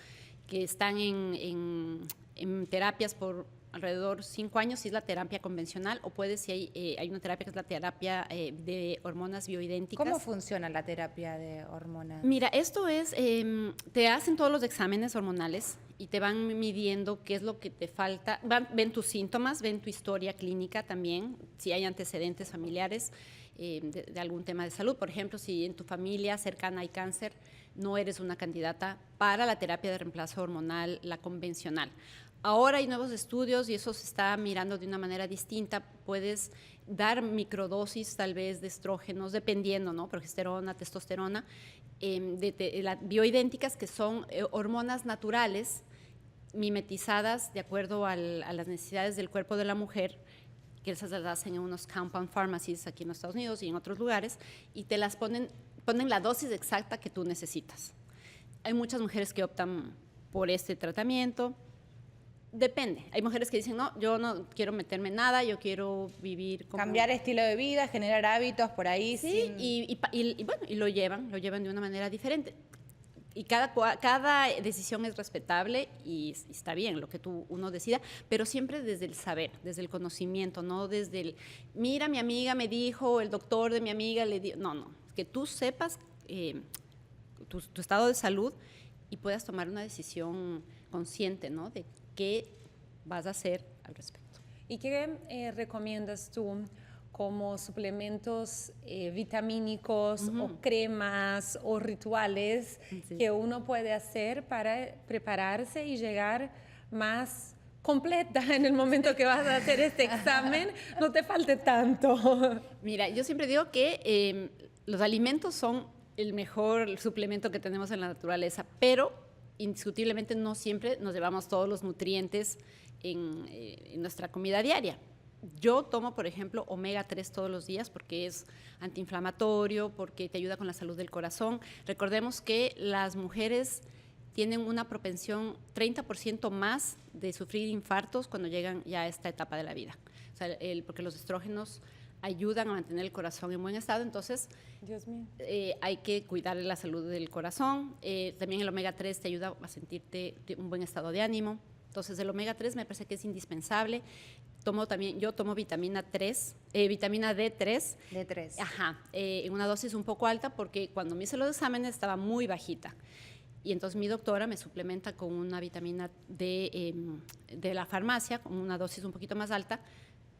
que están en terapias por alrededor 5 años, si es la terapia convencional, o puede si hay una terapia que es la terapia de hormonas bioidénticas. ¿Cómo funciona la terapia de hormonas? Mira, esto es, te hacen todos los exámenes hormonales y te van midiendo qué es lo que te falta, ven tus síntomas, ven tu historia clínica también, si hay antecedentes familiares de algún tema de salud. Por ejemplo, si en tu familia cercana hay cáncer, no eres una candidata para la terapia de reemplazo hormonal, la convencional. Ahora hay nuevos estudios y eso se está mirando de una manera distinta. Puedes dar microdosis tal vez de estrógenos, dependiendo, ¿no? Progesterona, testosterona, bioidénticas, que son hormonas naturales mimetizadas de acuerdo a las necesidades del cuerpo de la mujer, que esas las hacen en unos compound pharmacies aquí en los Estados Unidos y en otros lugares, y te las ponen la dosis exacta que tú necesitas. Hay muchas mujeres que optan por este tratamiento. Depende. Hay mujeres que dicen, no, yo no quiero meterme en nada, yo quiero vivir como... Cambiar estilo de vida, generar hábitos por ahí. Sí, bueno, y lo llevan de una manera diferente. Y cada decisión es respetable y está bien lo que uno decida, pero siempre desde el saber, desde el conocimiento, no desde el, mira, mi amiga me dijo, el doctor de mi amiga le dijo, no, que tú sepas tu estado de salud y puedas tomar una decisión consciente, ¿no? De qué vas a hacer al respecto. ¿Y qué recomiendas tú como suplementos vitamínicos o cremas o rituales que uno puede hacer para prepararse y llegar más completa en el momento que vas a hacer este examen? No te falte tanto. Mira, yo siempre digo que los alimentos son el mejor suplemento que tenemos en la naturaleza, pero indiscutiblemente no siempre nos llevamos todos los nutrientes en nuestra comida diaria. Yo tomo, por ejemplo, omega 3 todos los días porque es antiinflamatorio, porque te ayuda con la salud del corazón. Recordemos que las mujeres tienen una propensión 30% más de sufrir infartos cuando llegan ya a esta etapa de la vida. O sea, porque los estrógenos ayudan a mantener el corazón en buen estado, entonces Dios mío. Hay que cuidar la salud del corazón. También el omega 3 te ayuda a sentirte un buen estado de ánimo. Entonces el omega 3 me parece que es indispensable. Yo tomo vitamina D3. D3. Ajá, en una dosis un poco alta porque cuando me hice los exámenes estaba muy bajita. Y entonces mi doctora me suplementa con una vitamina D de la farmacia, con una dosis un poquito más alta,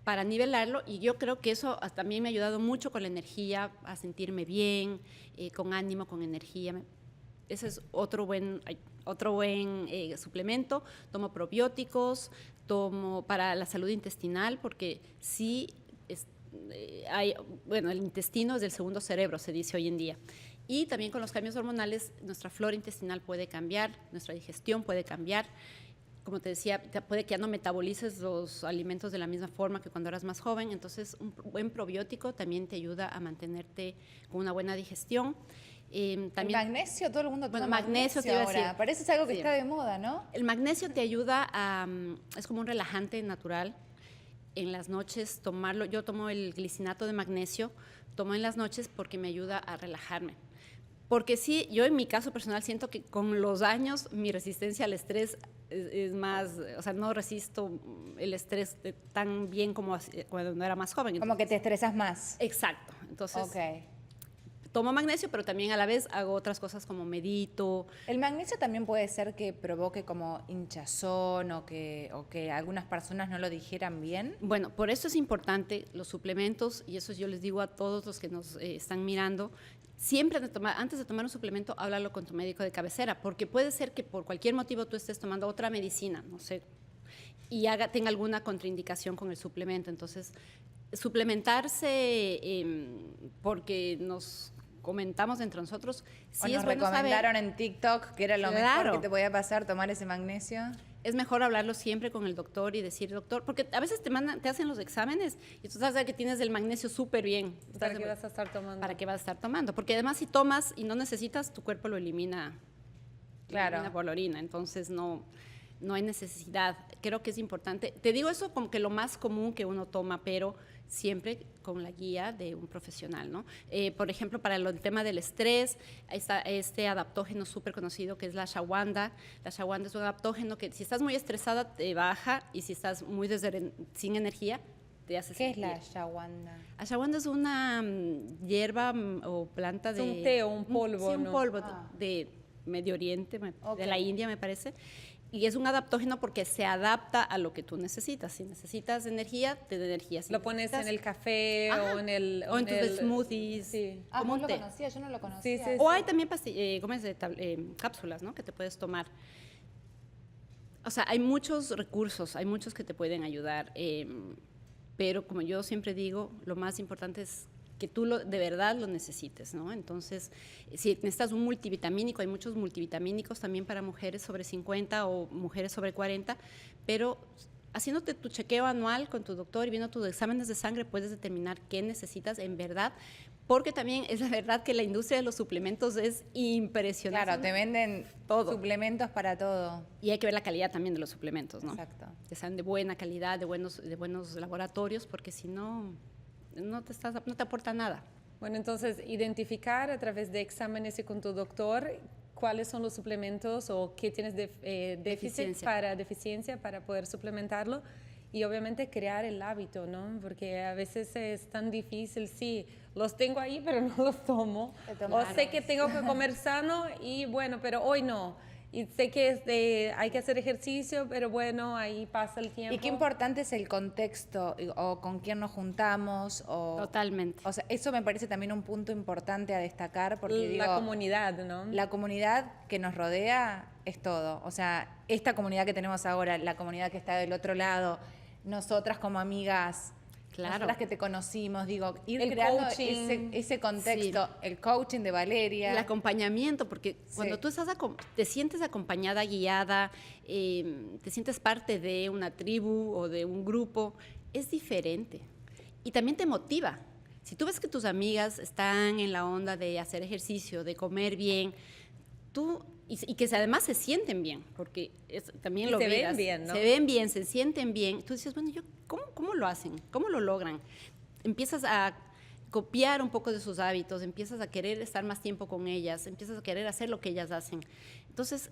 para nivelarlo, y yo creo que eso también me ha ayudado mucho con la energía, a sentirme bien, con ánimo, con energía. Ese es otro buen suplemento. Tomo probióticos, tomo para la salud intestinal, porque sí, el intestino es el segundo cerebro, se dice hoy en día. Y también con los cambios hormonales, nuestra flora intestinal puede cambiar, nuestra digestión puede cambiar. Como te decía, puede que ya no metabolices los alimentos de la misma forma que cuando eras más joven, entonces un buen probiótico también te ayuda a mantenerte con una buena digestión. También, el magnesio, todo el mundo toma magnesio te iba a decir. ahora. Parece algo que Sí. está de moda, ¿no? El magnesio te ayuda es como un relajante natural. En las noches tomarlo, yo tomo el glicinato de magnesio, tomo en las noches porque me ayuda a relajarme. Porque sí, yo en mi caso personal siento que con los años mi resistencia al estrés es más, o sea, no resisto el estrés tan bien como cuando era más joven. Como que te estresas más. Exacto. Entonces, Ok. tomo magnesio, pero también a la vez hago otras cosas como medito. El magnesio también puede ser que provoque como hinchazón o que algunas personas no lo digieran bien. Bueno, por eso es importante los suplementos, y eso yo les digo a todos los que nos están mirando, siempre antes de tomar un suplemento, háblalo con tu médico de cabecera, porque puede ser que por cualquier motivo tú estés tomando otra medicina, no sé, y tenga alguna contraindicación con el suplemento. Entonces, suplementarse porque nos comentamos entre nosotros, sí nos es bueno recomendaron saber. en TikTok que era lo Claro. mejor que te podía pasar tomar ese magnesio. Es mejor hablarlo siempre con el doctor y decir, doctor, porque a veces te hacen los exámenes y tú sabes que tienes el magnesio súper bien. ¿Para qué vas a estar tomando? ¿Para qué vas a estar tomando? Porque además si tomas y no necesitas, tu cuerpo lo elimina, Claro. elimina por la orina, entonces no hay necesidad. Creo que es importante. Te digo eso como que lo más común que uno toma, pero siempre con la guía de un profesional, ¿no? Por ejemplo, para el tema del estrés, está este adaptógeno súper conocido que es la ashwagandha. La ashwagandha es un adaptógeno que si estás muy estresada te baja y si estás muy sin energía te hace ¿Qué es la sentir. ashwagandha? Ashwagandha es una hierba o planta Es de... un té o un polvo, Sí, un ¿no? polvo Ah. de Medio Oriente, Ok. de la India me parece. Y es un adaptógeno porque se adapta a lo que tú necesitas. Si necesitas energía, te da energía. Si Lo pones en necesitas- el café Ajá. o en el... o en tus el- smoothies. Sí. Ah, como vos un lo té. conocías, yo no lo conocía. Sí, sí, O hay también cápsulas, ¿no? Que te puedes tomar. O sea, hay muchos recursos, hay muchos que te pueden ayudar. Pero como yo siempre digo, lo más importante es que tú de verdad lo necesites, ¿no? Entonces, si necesitas un multivitamínico, hay muchos multivitamínicos también para mujeres sobre 50 o mujeres sobre 40, pero haciéndote tu chequeo anual con tu doctor y viendo tus exámenes de sangre puedes determinar qué necesitas en verdad, porque también es la verdad que la industria de los suplementos es impresionante. Claro, te venden Todo. suplementos para todo. Y hay que ver la calidad también de los suplementos, ¿no? Exacto. Que sean de buena calidad, de buenos laboratorios, porque si no, no te aporta nada. Bueno, entonces, identificar a través de exámenes y con tu doctor cuáles son los suplementos o qué tienes deficiencia para poder suplementarlo y obviamente crear el hábito, ¿no? Porque a veces es tan difícil, sí, los tengo ahí, pero no los tomo. O sé que tengo que comer sano y bueno, pero hoy no. Y sé que hay que hacer ejercicio, pero bueno, ahí pasa el tiempo. Y qué importante es el contexto o con quién nos juntamos. Totalmente. O sea, eso me parece también un punto importante a destacar porque La digo, comunidad, ¿no? la comunidad que nos rodea es todo. O sea, esta comunidad que tenemos ahora, la comunidad que está del otro lado, nosotras como amigas, Claro. nosotras que te conocimos, digo, ir El creando coaching. ese contexto, el coaching de Valeria. El acompañamiento, porque cuando Sí. tú te sientes acompañada, guiada, te sientes parte de una tribu o de un grupo, es diferente. Y también te motiva. Si tú ves que tus amigas están en la onda de hacer ejercicio, de comer bien, y que además se sienten bien, porque también Y lo se ven miras, bien, ¿no? se ven bien, se sienten bien. Tú dices, bueno, ¿cómo lo hacen? ¿Cómo lo logran? Empiezas a copiar un poco de sus hábitos, empiezas a querer estar más tiempo con ellas, empiezas a querer hacer lo que ellas hacen. Entonces,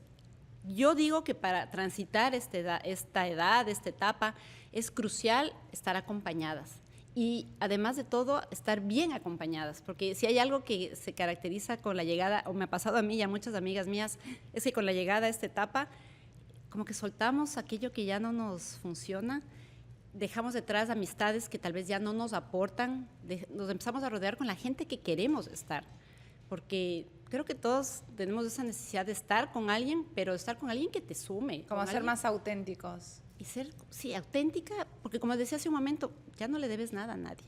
yo digo que para transitar esta edad, esta etapa, es crucial estar acompañadas. Y además de todo, estar bien acompañadas, porque si hay algo que se caracteriza con la llegada, o me ha pasado a mí y a muchas amigas mías, es que con la llegada a esta etapa, como que soltamos aquello que ya no nos funciona, dejamos detrás amistades que tal vez ya no nos aportan, nos empezamos a rodear con la gente que queremos estar, porque creo que todos tenemos esa necesidad de estar con alguien, pero estar con alguien que te sume. Como con ser alguien- más auténticos. Y ser, sí, auténtica, porque como decía hace un momento, ya no le debes nada a nadie.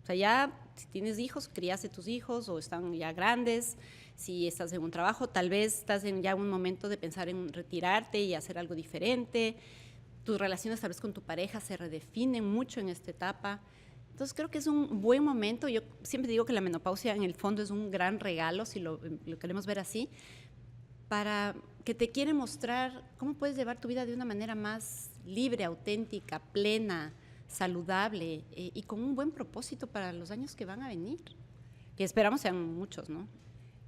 O sea, ya si tienes hijos, criaste tus hijos o están ya grandes, si estás en un trabajo, tal vez estás en ya un momento de pensar en retirarte y hacer algo diferente. Tus relaciones tal vez con tu pareja se redefinen mucho en esta etapa. Entonces creo que es un buen momento. Yo siempre digo que la menopausia en el fondo es un gran regalo, si lo queremos ver así, para que te quiere mostrar cómo puedes llevar tu vida de una manera más libre, auténtica, plena, saludable y con un buen propósito para los años que van a venir, que esperamos sean muchos, ¿no?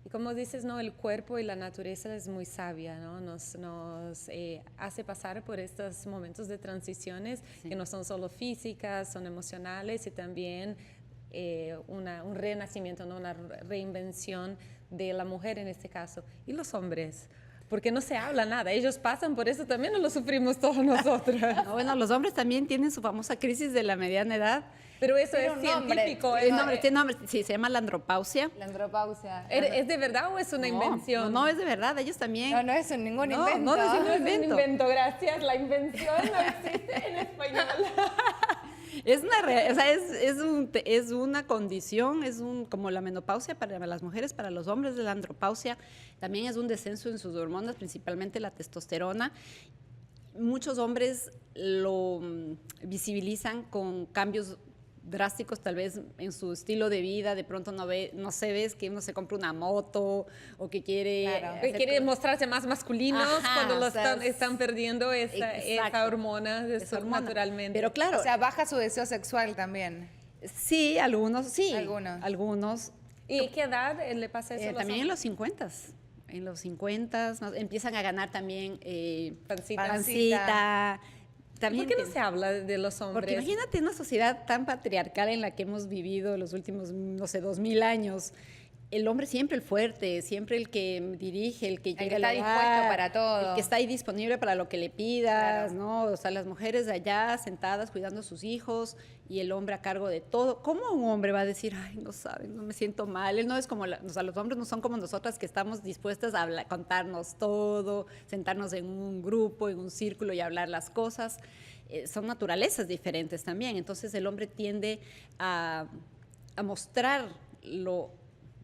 Y como dices, ¿no? El cuerpo y la naturaleza es muy sabia, ¿no? Nos hace pasar por estos momentos de transiciones Sí. que no son solo físicas, son emocionales y también un renacimiento, ¿no? Una reinvención de la mujer en este caso. Y los hombres, porque no se habla nada, ellos pasan por eso también, no lo sufrimos todos nosotros. No, bueno, los hombres también tienen su famosa crisis de la mediana edad. Pero eso Tiene es un nombre. científico. Tiene nombre, sí, se llama la andropausia. La andropausia. ¿Es de verdad o es una invención? No, es de verdad, ellos también. No, no es ningún No, invento. no es ningún No es un invento. invento, gracias. La invención no existe en español. O sea, es una condición, como la menopausia para las mujeres, para los hombres de la andropausia, también es un descenso en sus hormonas, principalmente la testosterona. Muchos hombres lo visibilizan con cambios drásticos tal vez en su estilo de vida, de pronto no se ves que uno se compra una moto o que quiere... Claro. Que quieren mostrarse más masculinos Ajá, cuando o sea, están perdiendo esa exacto, hormona esa hormona. naturalmente. Pero claro, O sea, baja su deseo sexual también. sí, sí, Algunos. algunos. ¿Y qué edad le pasa eso a los También en hombres? los 50. En los 50 empiezan a ganar también Pancita. pancita. También ¿Por qué no se habla de los hombres? porque imagínate una sociedad tan patriarcal en la que hemos vivido los últimos, no sé, 2000 años. El hombre siempre el fuerte, siempre el que dirige, el que llega está al hogar, dispuesto para todo. el que está ahí disponible para lo que le pidas, Claro. ¿no? O sea, las mujeres de allá sentadas cuidando a sus hijos y el hombre a cargo de todo. ¿Cómo un hombre va a decir, ay, no saben, no me siento mal? Él no es como, o sea, los hombres no son como nosotras que estamos dispuestas a contarnos todo, sentarnos en un grupo, en un círculo y hablar las cosas. Son naturalezas diferentes también. Entonces el hombre tiende a mostrarlo,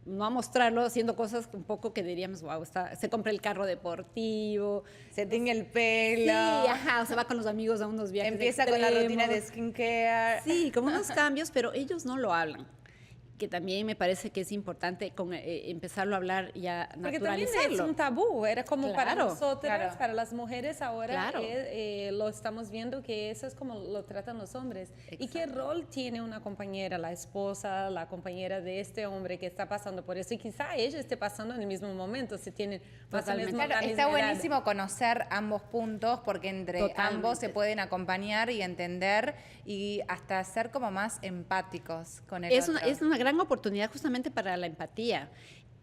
no a mostrarlo haciendo cosas un poco que diríamos, wow, se compra el carro deportivo, Se tiñe el pelo. sí, ajá, o se va con los amigos a unos viajes Empieza con la rutina de extremos. skincare. Sí, como unos cambios, pero ellos no lo hablan, que también me parece que es importante empezarlo a hablar y a Porque también es naturalizarlo. un tabú, era como para Claro, nosotras, claro. para las mujeres ahora Claro. lo estamos viendo que eso es como lo tratan los hombres. ¿Y qué rol tiene una compañera, la esposa, la compañera de este hombre que está pasando por eso? Y quizá ella esté pasando en el mismo momento, si tienen más o menos Totalmente. la Claro, misma está edad. buenísimo conocer ambos puntos porque entre Totalmente. ambos se pueden acompañar y entender y hasta ser como más empáticos con el otro. Es una gran oportunidad justamente para la empatía.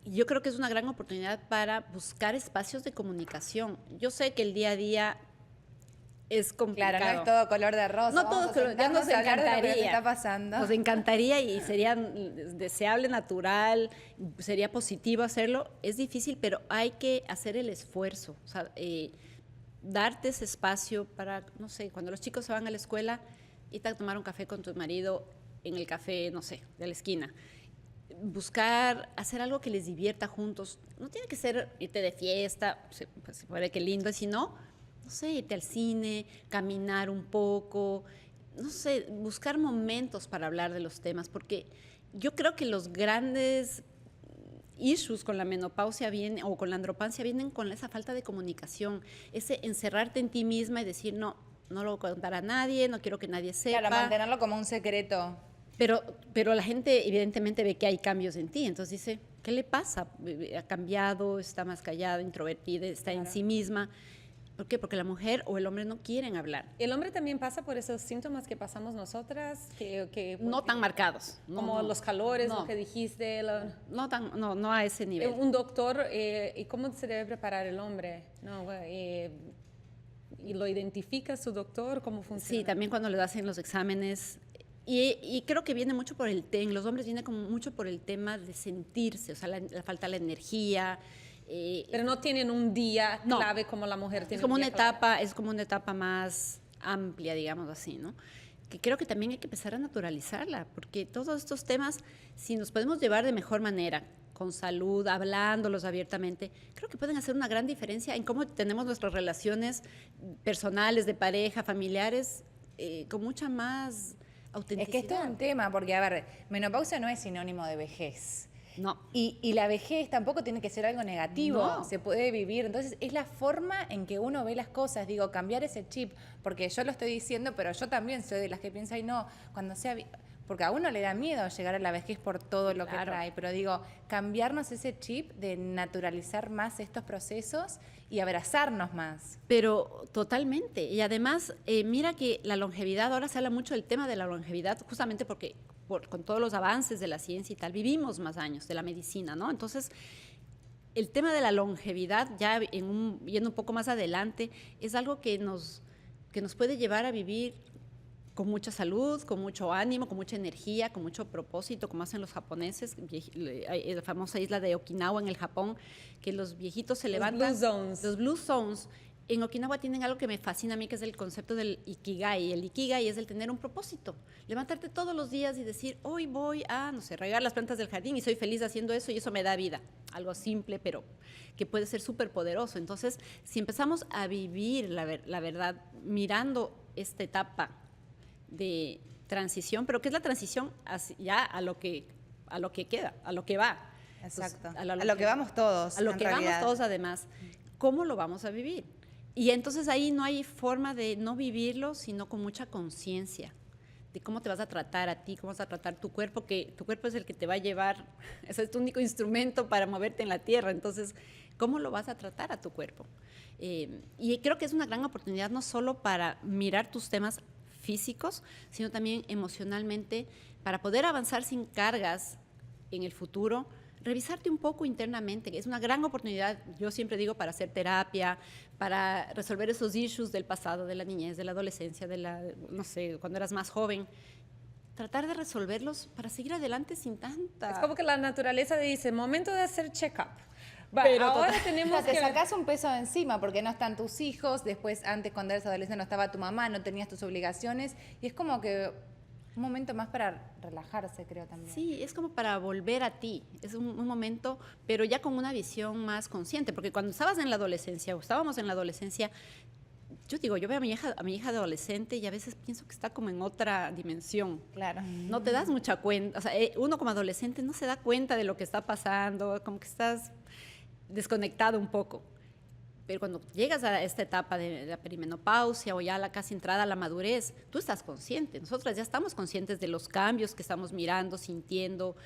Yo creo que es una gran oportunidad para buscar espacios de comunicación. Yo sé que el día a día es complicado. Claro, no es todo color de rosa. No Vamos todo, a pero ya sentarnos nos a hablar de lo que nos encantaría. está pasando. Nos encantaría y sería deseable, natural, sería positivo hacerlo. Es difícil, pero hay que hacer el esfuerzo. O sea, darte ese espacio para, no sé, cuando los chicos se van a la escuela, irte a tomar un café con tu marido en el café, no sé, de la esquina. Buscar hacer algo que les divierta juntos. No tiene que ser irte de fiesta, pues, puede que lindo, si no sé, irte al cine, caminar un poco, no sé, buscar momentos para hablar de los temas, porque yo creo que los grandes issues con la menopausia vienen, o con la andropancia vienen con esa falta de comunicación, ese encerrarte en ti misma y decir, no lo voy a contar a nadie, no quiero que nadie sepa. Claro, mantenerlo como un secreto. Pero la gente evidentemente ve que hay cambios en ti, entonces dice, ¿qué le pasa? Ha cambiado, está más callada, introvertida, está en sí misma. ¿Por qué? Porque la mujer o el hombre no quieren hablar. El hombre también pasa por esos síntomas que pasamos nosotras, que No tan marcados. como los calores, no. lo que dijiste. No a ese nivel. Un doctor, ¿y cómo se debe preparar el hombre? No, ¿y lo identifica su doctor? ¿Cómo funciona? Sí, también cuando le hacen los exámenes. Y creo que viene mucho por en los hombres viene como mucho por el tema de sentirse, o sea, la falta de la energía. Pero no tienen un día No. clave como la mujer tiene. Es como un una día clave. etapa, es como una etapa más amplia, digamos así, ¿no? Que creo que también hay que empezar a naturalizarla, porque todos estos temas, si nos podemos llevar de mejor manera, con salud, hablándolos abiertamente, creo que pueden hacer una gran diferencia en cómo tenemos nuestras relaciones personales, de pareja, familiares, con mucha más autenticidad. Es que es todo un tema, porque, a ver, menopausia no es sinónimo de vejez. No. Y la vejez tampoco tiene que ser algo negativo, No. se puede vivir. Entonces, es la forma en que uno ve las cosas. Digo, cambiar ese chip, porque yo lo estoy diciendo, pero yo también soy de las que piensa, y no, cuando sea... Porque a uno le da miedo llegar a la vejez por todo lo que Claro. trae, pero digo, cambiarnos ese chip de naturalizar más estos procesos y abrazarnos más. Pero totalmente. Y además, mira que la longevidad, ahora se habla mucho del tema de la longevidad, justamente porque con todos los avances de la ciencia y tal, vivimos más años de la medicina, ¿no? Entonces, el tema de la longevidad, ya yendo un poco más adelante, es algo que nos puede llevar a vivir con mucha salud, con mucho ánimo, con mucha energía, con mucho propósito, como hacen los japoneses, la famosa isla de Okinawa en el Japón, que los viejitos se levantan. Blue zones. Los Blue Zones. En Okinawa tienen algo que me fascina a mí, que es el concepto del Ikigai. El Ikigai es el tener un propósito. Levantarte todos los días y decir, hoy voy a, no sé, regar las plantas del jardín y soy feliz haciendo eso y eso me da vida. Algo simple, pero que puede ser súper poderoso. Entonces, si empezamos a vivir la verdad, mirando esta etapa de transición, pero ¿qué es la transición? Ya a lo que queda, a lo que va. Exacto. Entonces, a lo que vamos todos. A lo en que realidad. vamos todos además. ¿Cómo lo vamos a vivir? Y entonces ahí no hay forma de no vivirlo, sino con mucha conciencia de cómo te vas a tratar a ti, cómo vas a tratar tu cuerpo, que tu cuerpo es el que te va a llevar, ese es tu único instrumento para moverte en la tierra. Entonces, ¿cómo lo vas a tratar a tu cuerpo? Y creo que es una gran oportunidad no solo para mirar tus temas físicos, sino también emocionalmente, para poder avanzar sin cargas en el futuro, revisarte un poco internamente, que es una gran oportunidad, yo siempre digo, para hacer terapia, para resolver esos issues del pasado, de la niñez, de la adolescencia, no sé, cuando eras más joven. Tratar de resolverlos para seguir adelante sin tanta... Es como que la naturaleza dice, momento de hacer check-up. Pero Ahora O tenemos sea, te que... sacás un peso de encima porque no están tus hijos, después antes cuando eras adolescente no estaba tu mamá, no tenías tus obligaciones y es como que un momento más para relajarse, creo también. Sí, es como para volver a ti, es un momento, pero ya con una visión más consciente, porque cuando estabas en la adolescencia o estábamos en la adolescencia, yo digo, yo veo a mi hija adolescente y a veces pienso que está como en otra dimensión. Claro. No te das mucha cuenta, o sea, uno como adolescente no se da cuenta de lo que está pasando, como que estás desconectado un poco. Pero cuando llegas a esta etapa de la perimenopausia o ya la casi entrada a la madurez, tú estás consciente. Nosotras ya estamos conscientes de los cambios que estamos mirando, sintiendo.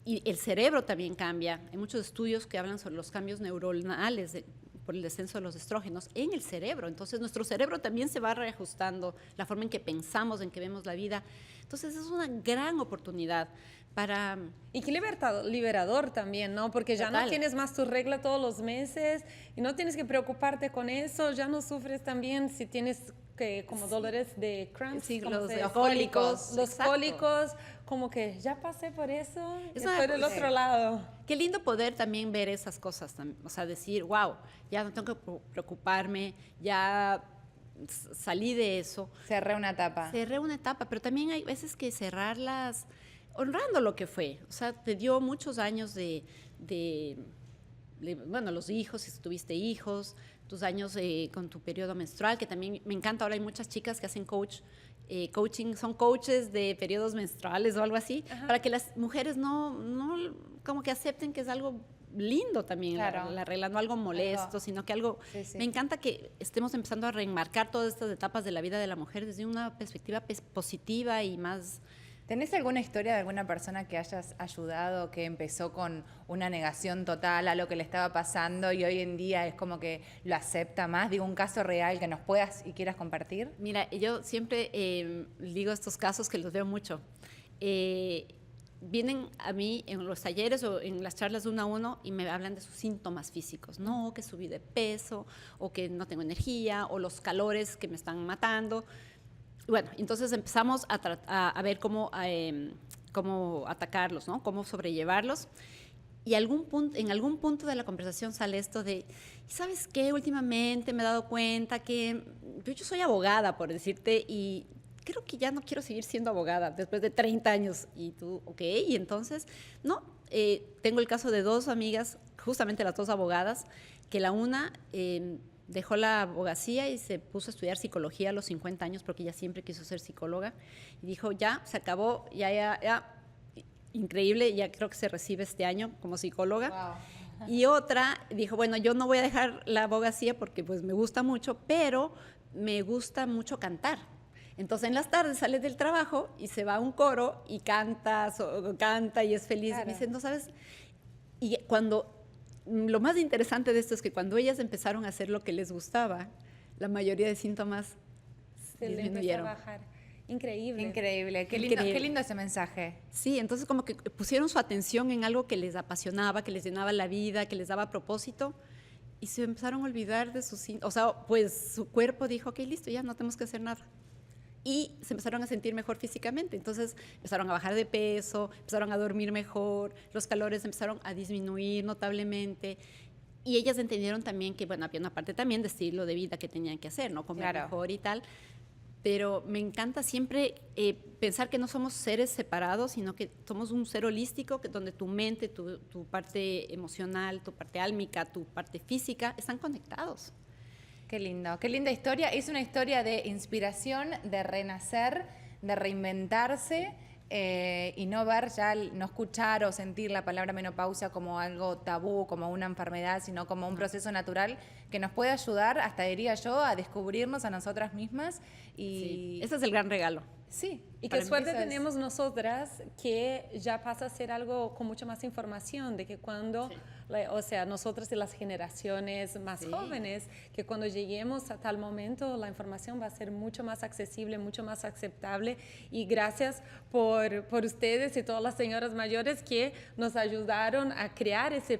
Y el cerebro también cambia. Hay muchos estudios que hablan sobre los cambios neuronales por el descenso de los estrógenos en el cerebro. Entonces, nuestro cerebro también se va reajustando, la forma en que pensamos, en que vemos la vida. Entonces, es una gran oportunidad para... Y qué liberador también, ¿no? Porque ya Total. no tienes más tu regla todos los meses y no tienes que preocuparte con eso, ya no sufres también si tienes como dolores de cramps, Sí, ¿cómo los se dice? cólicos, Los exacto. cólicos, como que ya pasé por eso, Es estoy una- del otro lado. Qué lindo poder también ver esas cosas, o sea, decir, wow, ya no tengo que preocuparme, ya salí de eso. Cerré una etapa. Cerré una etapa, pero también hay veces que cerrarlas honrando lo que fue. O sea, te dio muchos años bueno, los hijos, si tuviste hijos, tus años con tu periodo menstrual, que también me encanta. Ahora hay muchas chicas que hacen coaching, son coaches de periodos menstruales o algo así, para que las mujeres no como que acepten que es algo lindo también, Claro. la regla, no algo molesto, sino que algo... Sí, sí. Me encanta que estemos empezando a reenmarcar todas estas etapas de la vida de la mujer desde una perspectiva positiva y más... ¿Tenés alguna historia de alguna persona que hayas ayudado, que empezó con una negación total a lo que le estaba pasando y hoy en día es como que lo acepta más? Digo, un caso real que nos puedas y quieras compartir. Mira, yo siempre digo estos casos que los veo mucho. Vienen a mí en los talleres o en las charlas de 1 a 1 y me hablan de sus síntomas físicos. No, que subí de peso, o que no tengo energía, o los calores que me están matando. Bueno, entonces empezamos a ver cómo atacarlos, ¿no? Cómo sobrellevarlos. Y en algún punto de la conversación sale esto de, ¿sabes qué? Últimamente me he dado cuenta que yo soy abogada, por decirte, y creo que ya no quiero seguir siendo abogada después de 30 años. Y tú, ok, y entonces, no, tengo el caso de 2 amigas, justamente las 2 abogadas, que la una dejó la abogacía y se puso a estudiar psicología a los 50 años porque ella siempre quiso ser psicóloga y dijo, ya, se acabó, ya, increíble, ya creo que se recibe este año como psicóloga. Wow. Y otra dijo, bueno, yo no voy a dejar la abogacía porque pues me gusta mucho, pero me gusta mucho cantar. Entonces en las tardes sale del trabajo y se va a un coro y canta y es feliz. Claro. Y me dice, no sabes, y lo más interesante de esto es que cuando ellas empezaron a hacer lo que les gustaba, la mayoría de síntomas Se le empezó a disminuyeron. bajar. Increíble. Increíble. Increíble. Qué lindo ese mensaje. Sí, entonces como que pusieron su atención en algo que les apasionaba, que les llenaba la vida, que les daba propósito y se empezaron a olvidar de sus síntomas. O sea, pues su cuerpo dijo, ok, listo, ya no tenemos que hacer nada. Y se empezaron a sentir mejor físicamente. Entonces empezaron a bajar de peso, empezaron a dormir mejor, los calores empezaron a disminuir notablemente. Y ellas entendieron también que, bueno, había una parte también de estilo de vida que tenían que hacer, ¿no? Comer Claro. mejor y tal. Pero me encanta siempre pensar que no somos seres separados, sino que somos un ser holístico, donde tu mente, tu parte emocional, tu parte álmica, tu parte física, están conectados. Qué lindo, qué linda historia. Es una historia de inspiración, de renacer, de reinventarse y no ver ya, no escuchar o sentir la palabra menopausia como algo tabú, como una enfermedad, sino como un proceso natural que nos puede ayudar, hasta diría yo, a descubrirnos a nosotras mismas. Y Sí, ese es el gran regalo. sí. Y para qué mí suerte eso es- tenemos nosotras que ya pasa a ser algo con mucha más información, de que cuando, o sea, nosotras y las generaciones más Sí. jóvenes, que cuando lleguemos a tal momento la información va a ser mucho más accesible, mucho más aceptable. Y gracias por ustedes y todas las señoras mayores que nos ayudaron a crear ese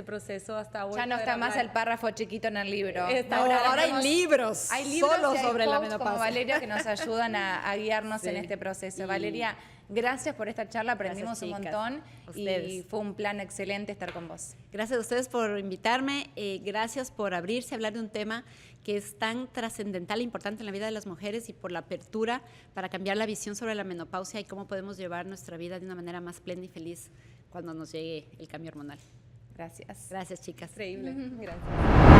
proceso hasta hoy. Ya no poder está más hablar. el párrafo chiquito en el libro. Está- No, ahora hay tenemos- libros, Hay libros solo y hay sobre la coach como menopausia. Valeria que nos ayudan a guiarnos Sí. en este proceso. Y- Valeria, gracias por esta charla, aprendimos Gracias, un chicas. montón A y ustedes. fue un plan excelente estar con vos. Gracias a ustedes por invitarme, gracias por abrirse a hablar de un tema que es tan trascendental e importante en la vida de las mujeres y por la apertura para cambiar la visión sobre la menopausia y cómo podemos llevar nuestra vida de una manera más plena y feliz cuando nos llegue el cambio hormonal. Gracias. Gracias, chicas. Increíble. Gracias.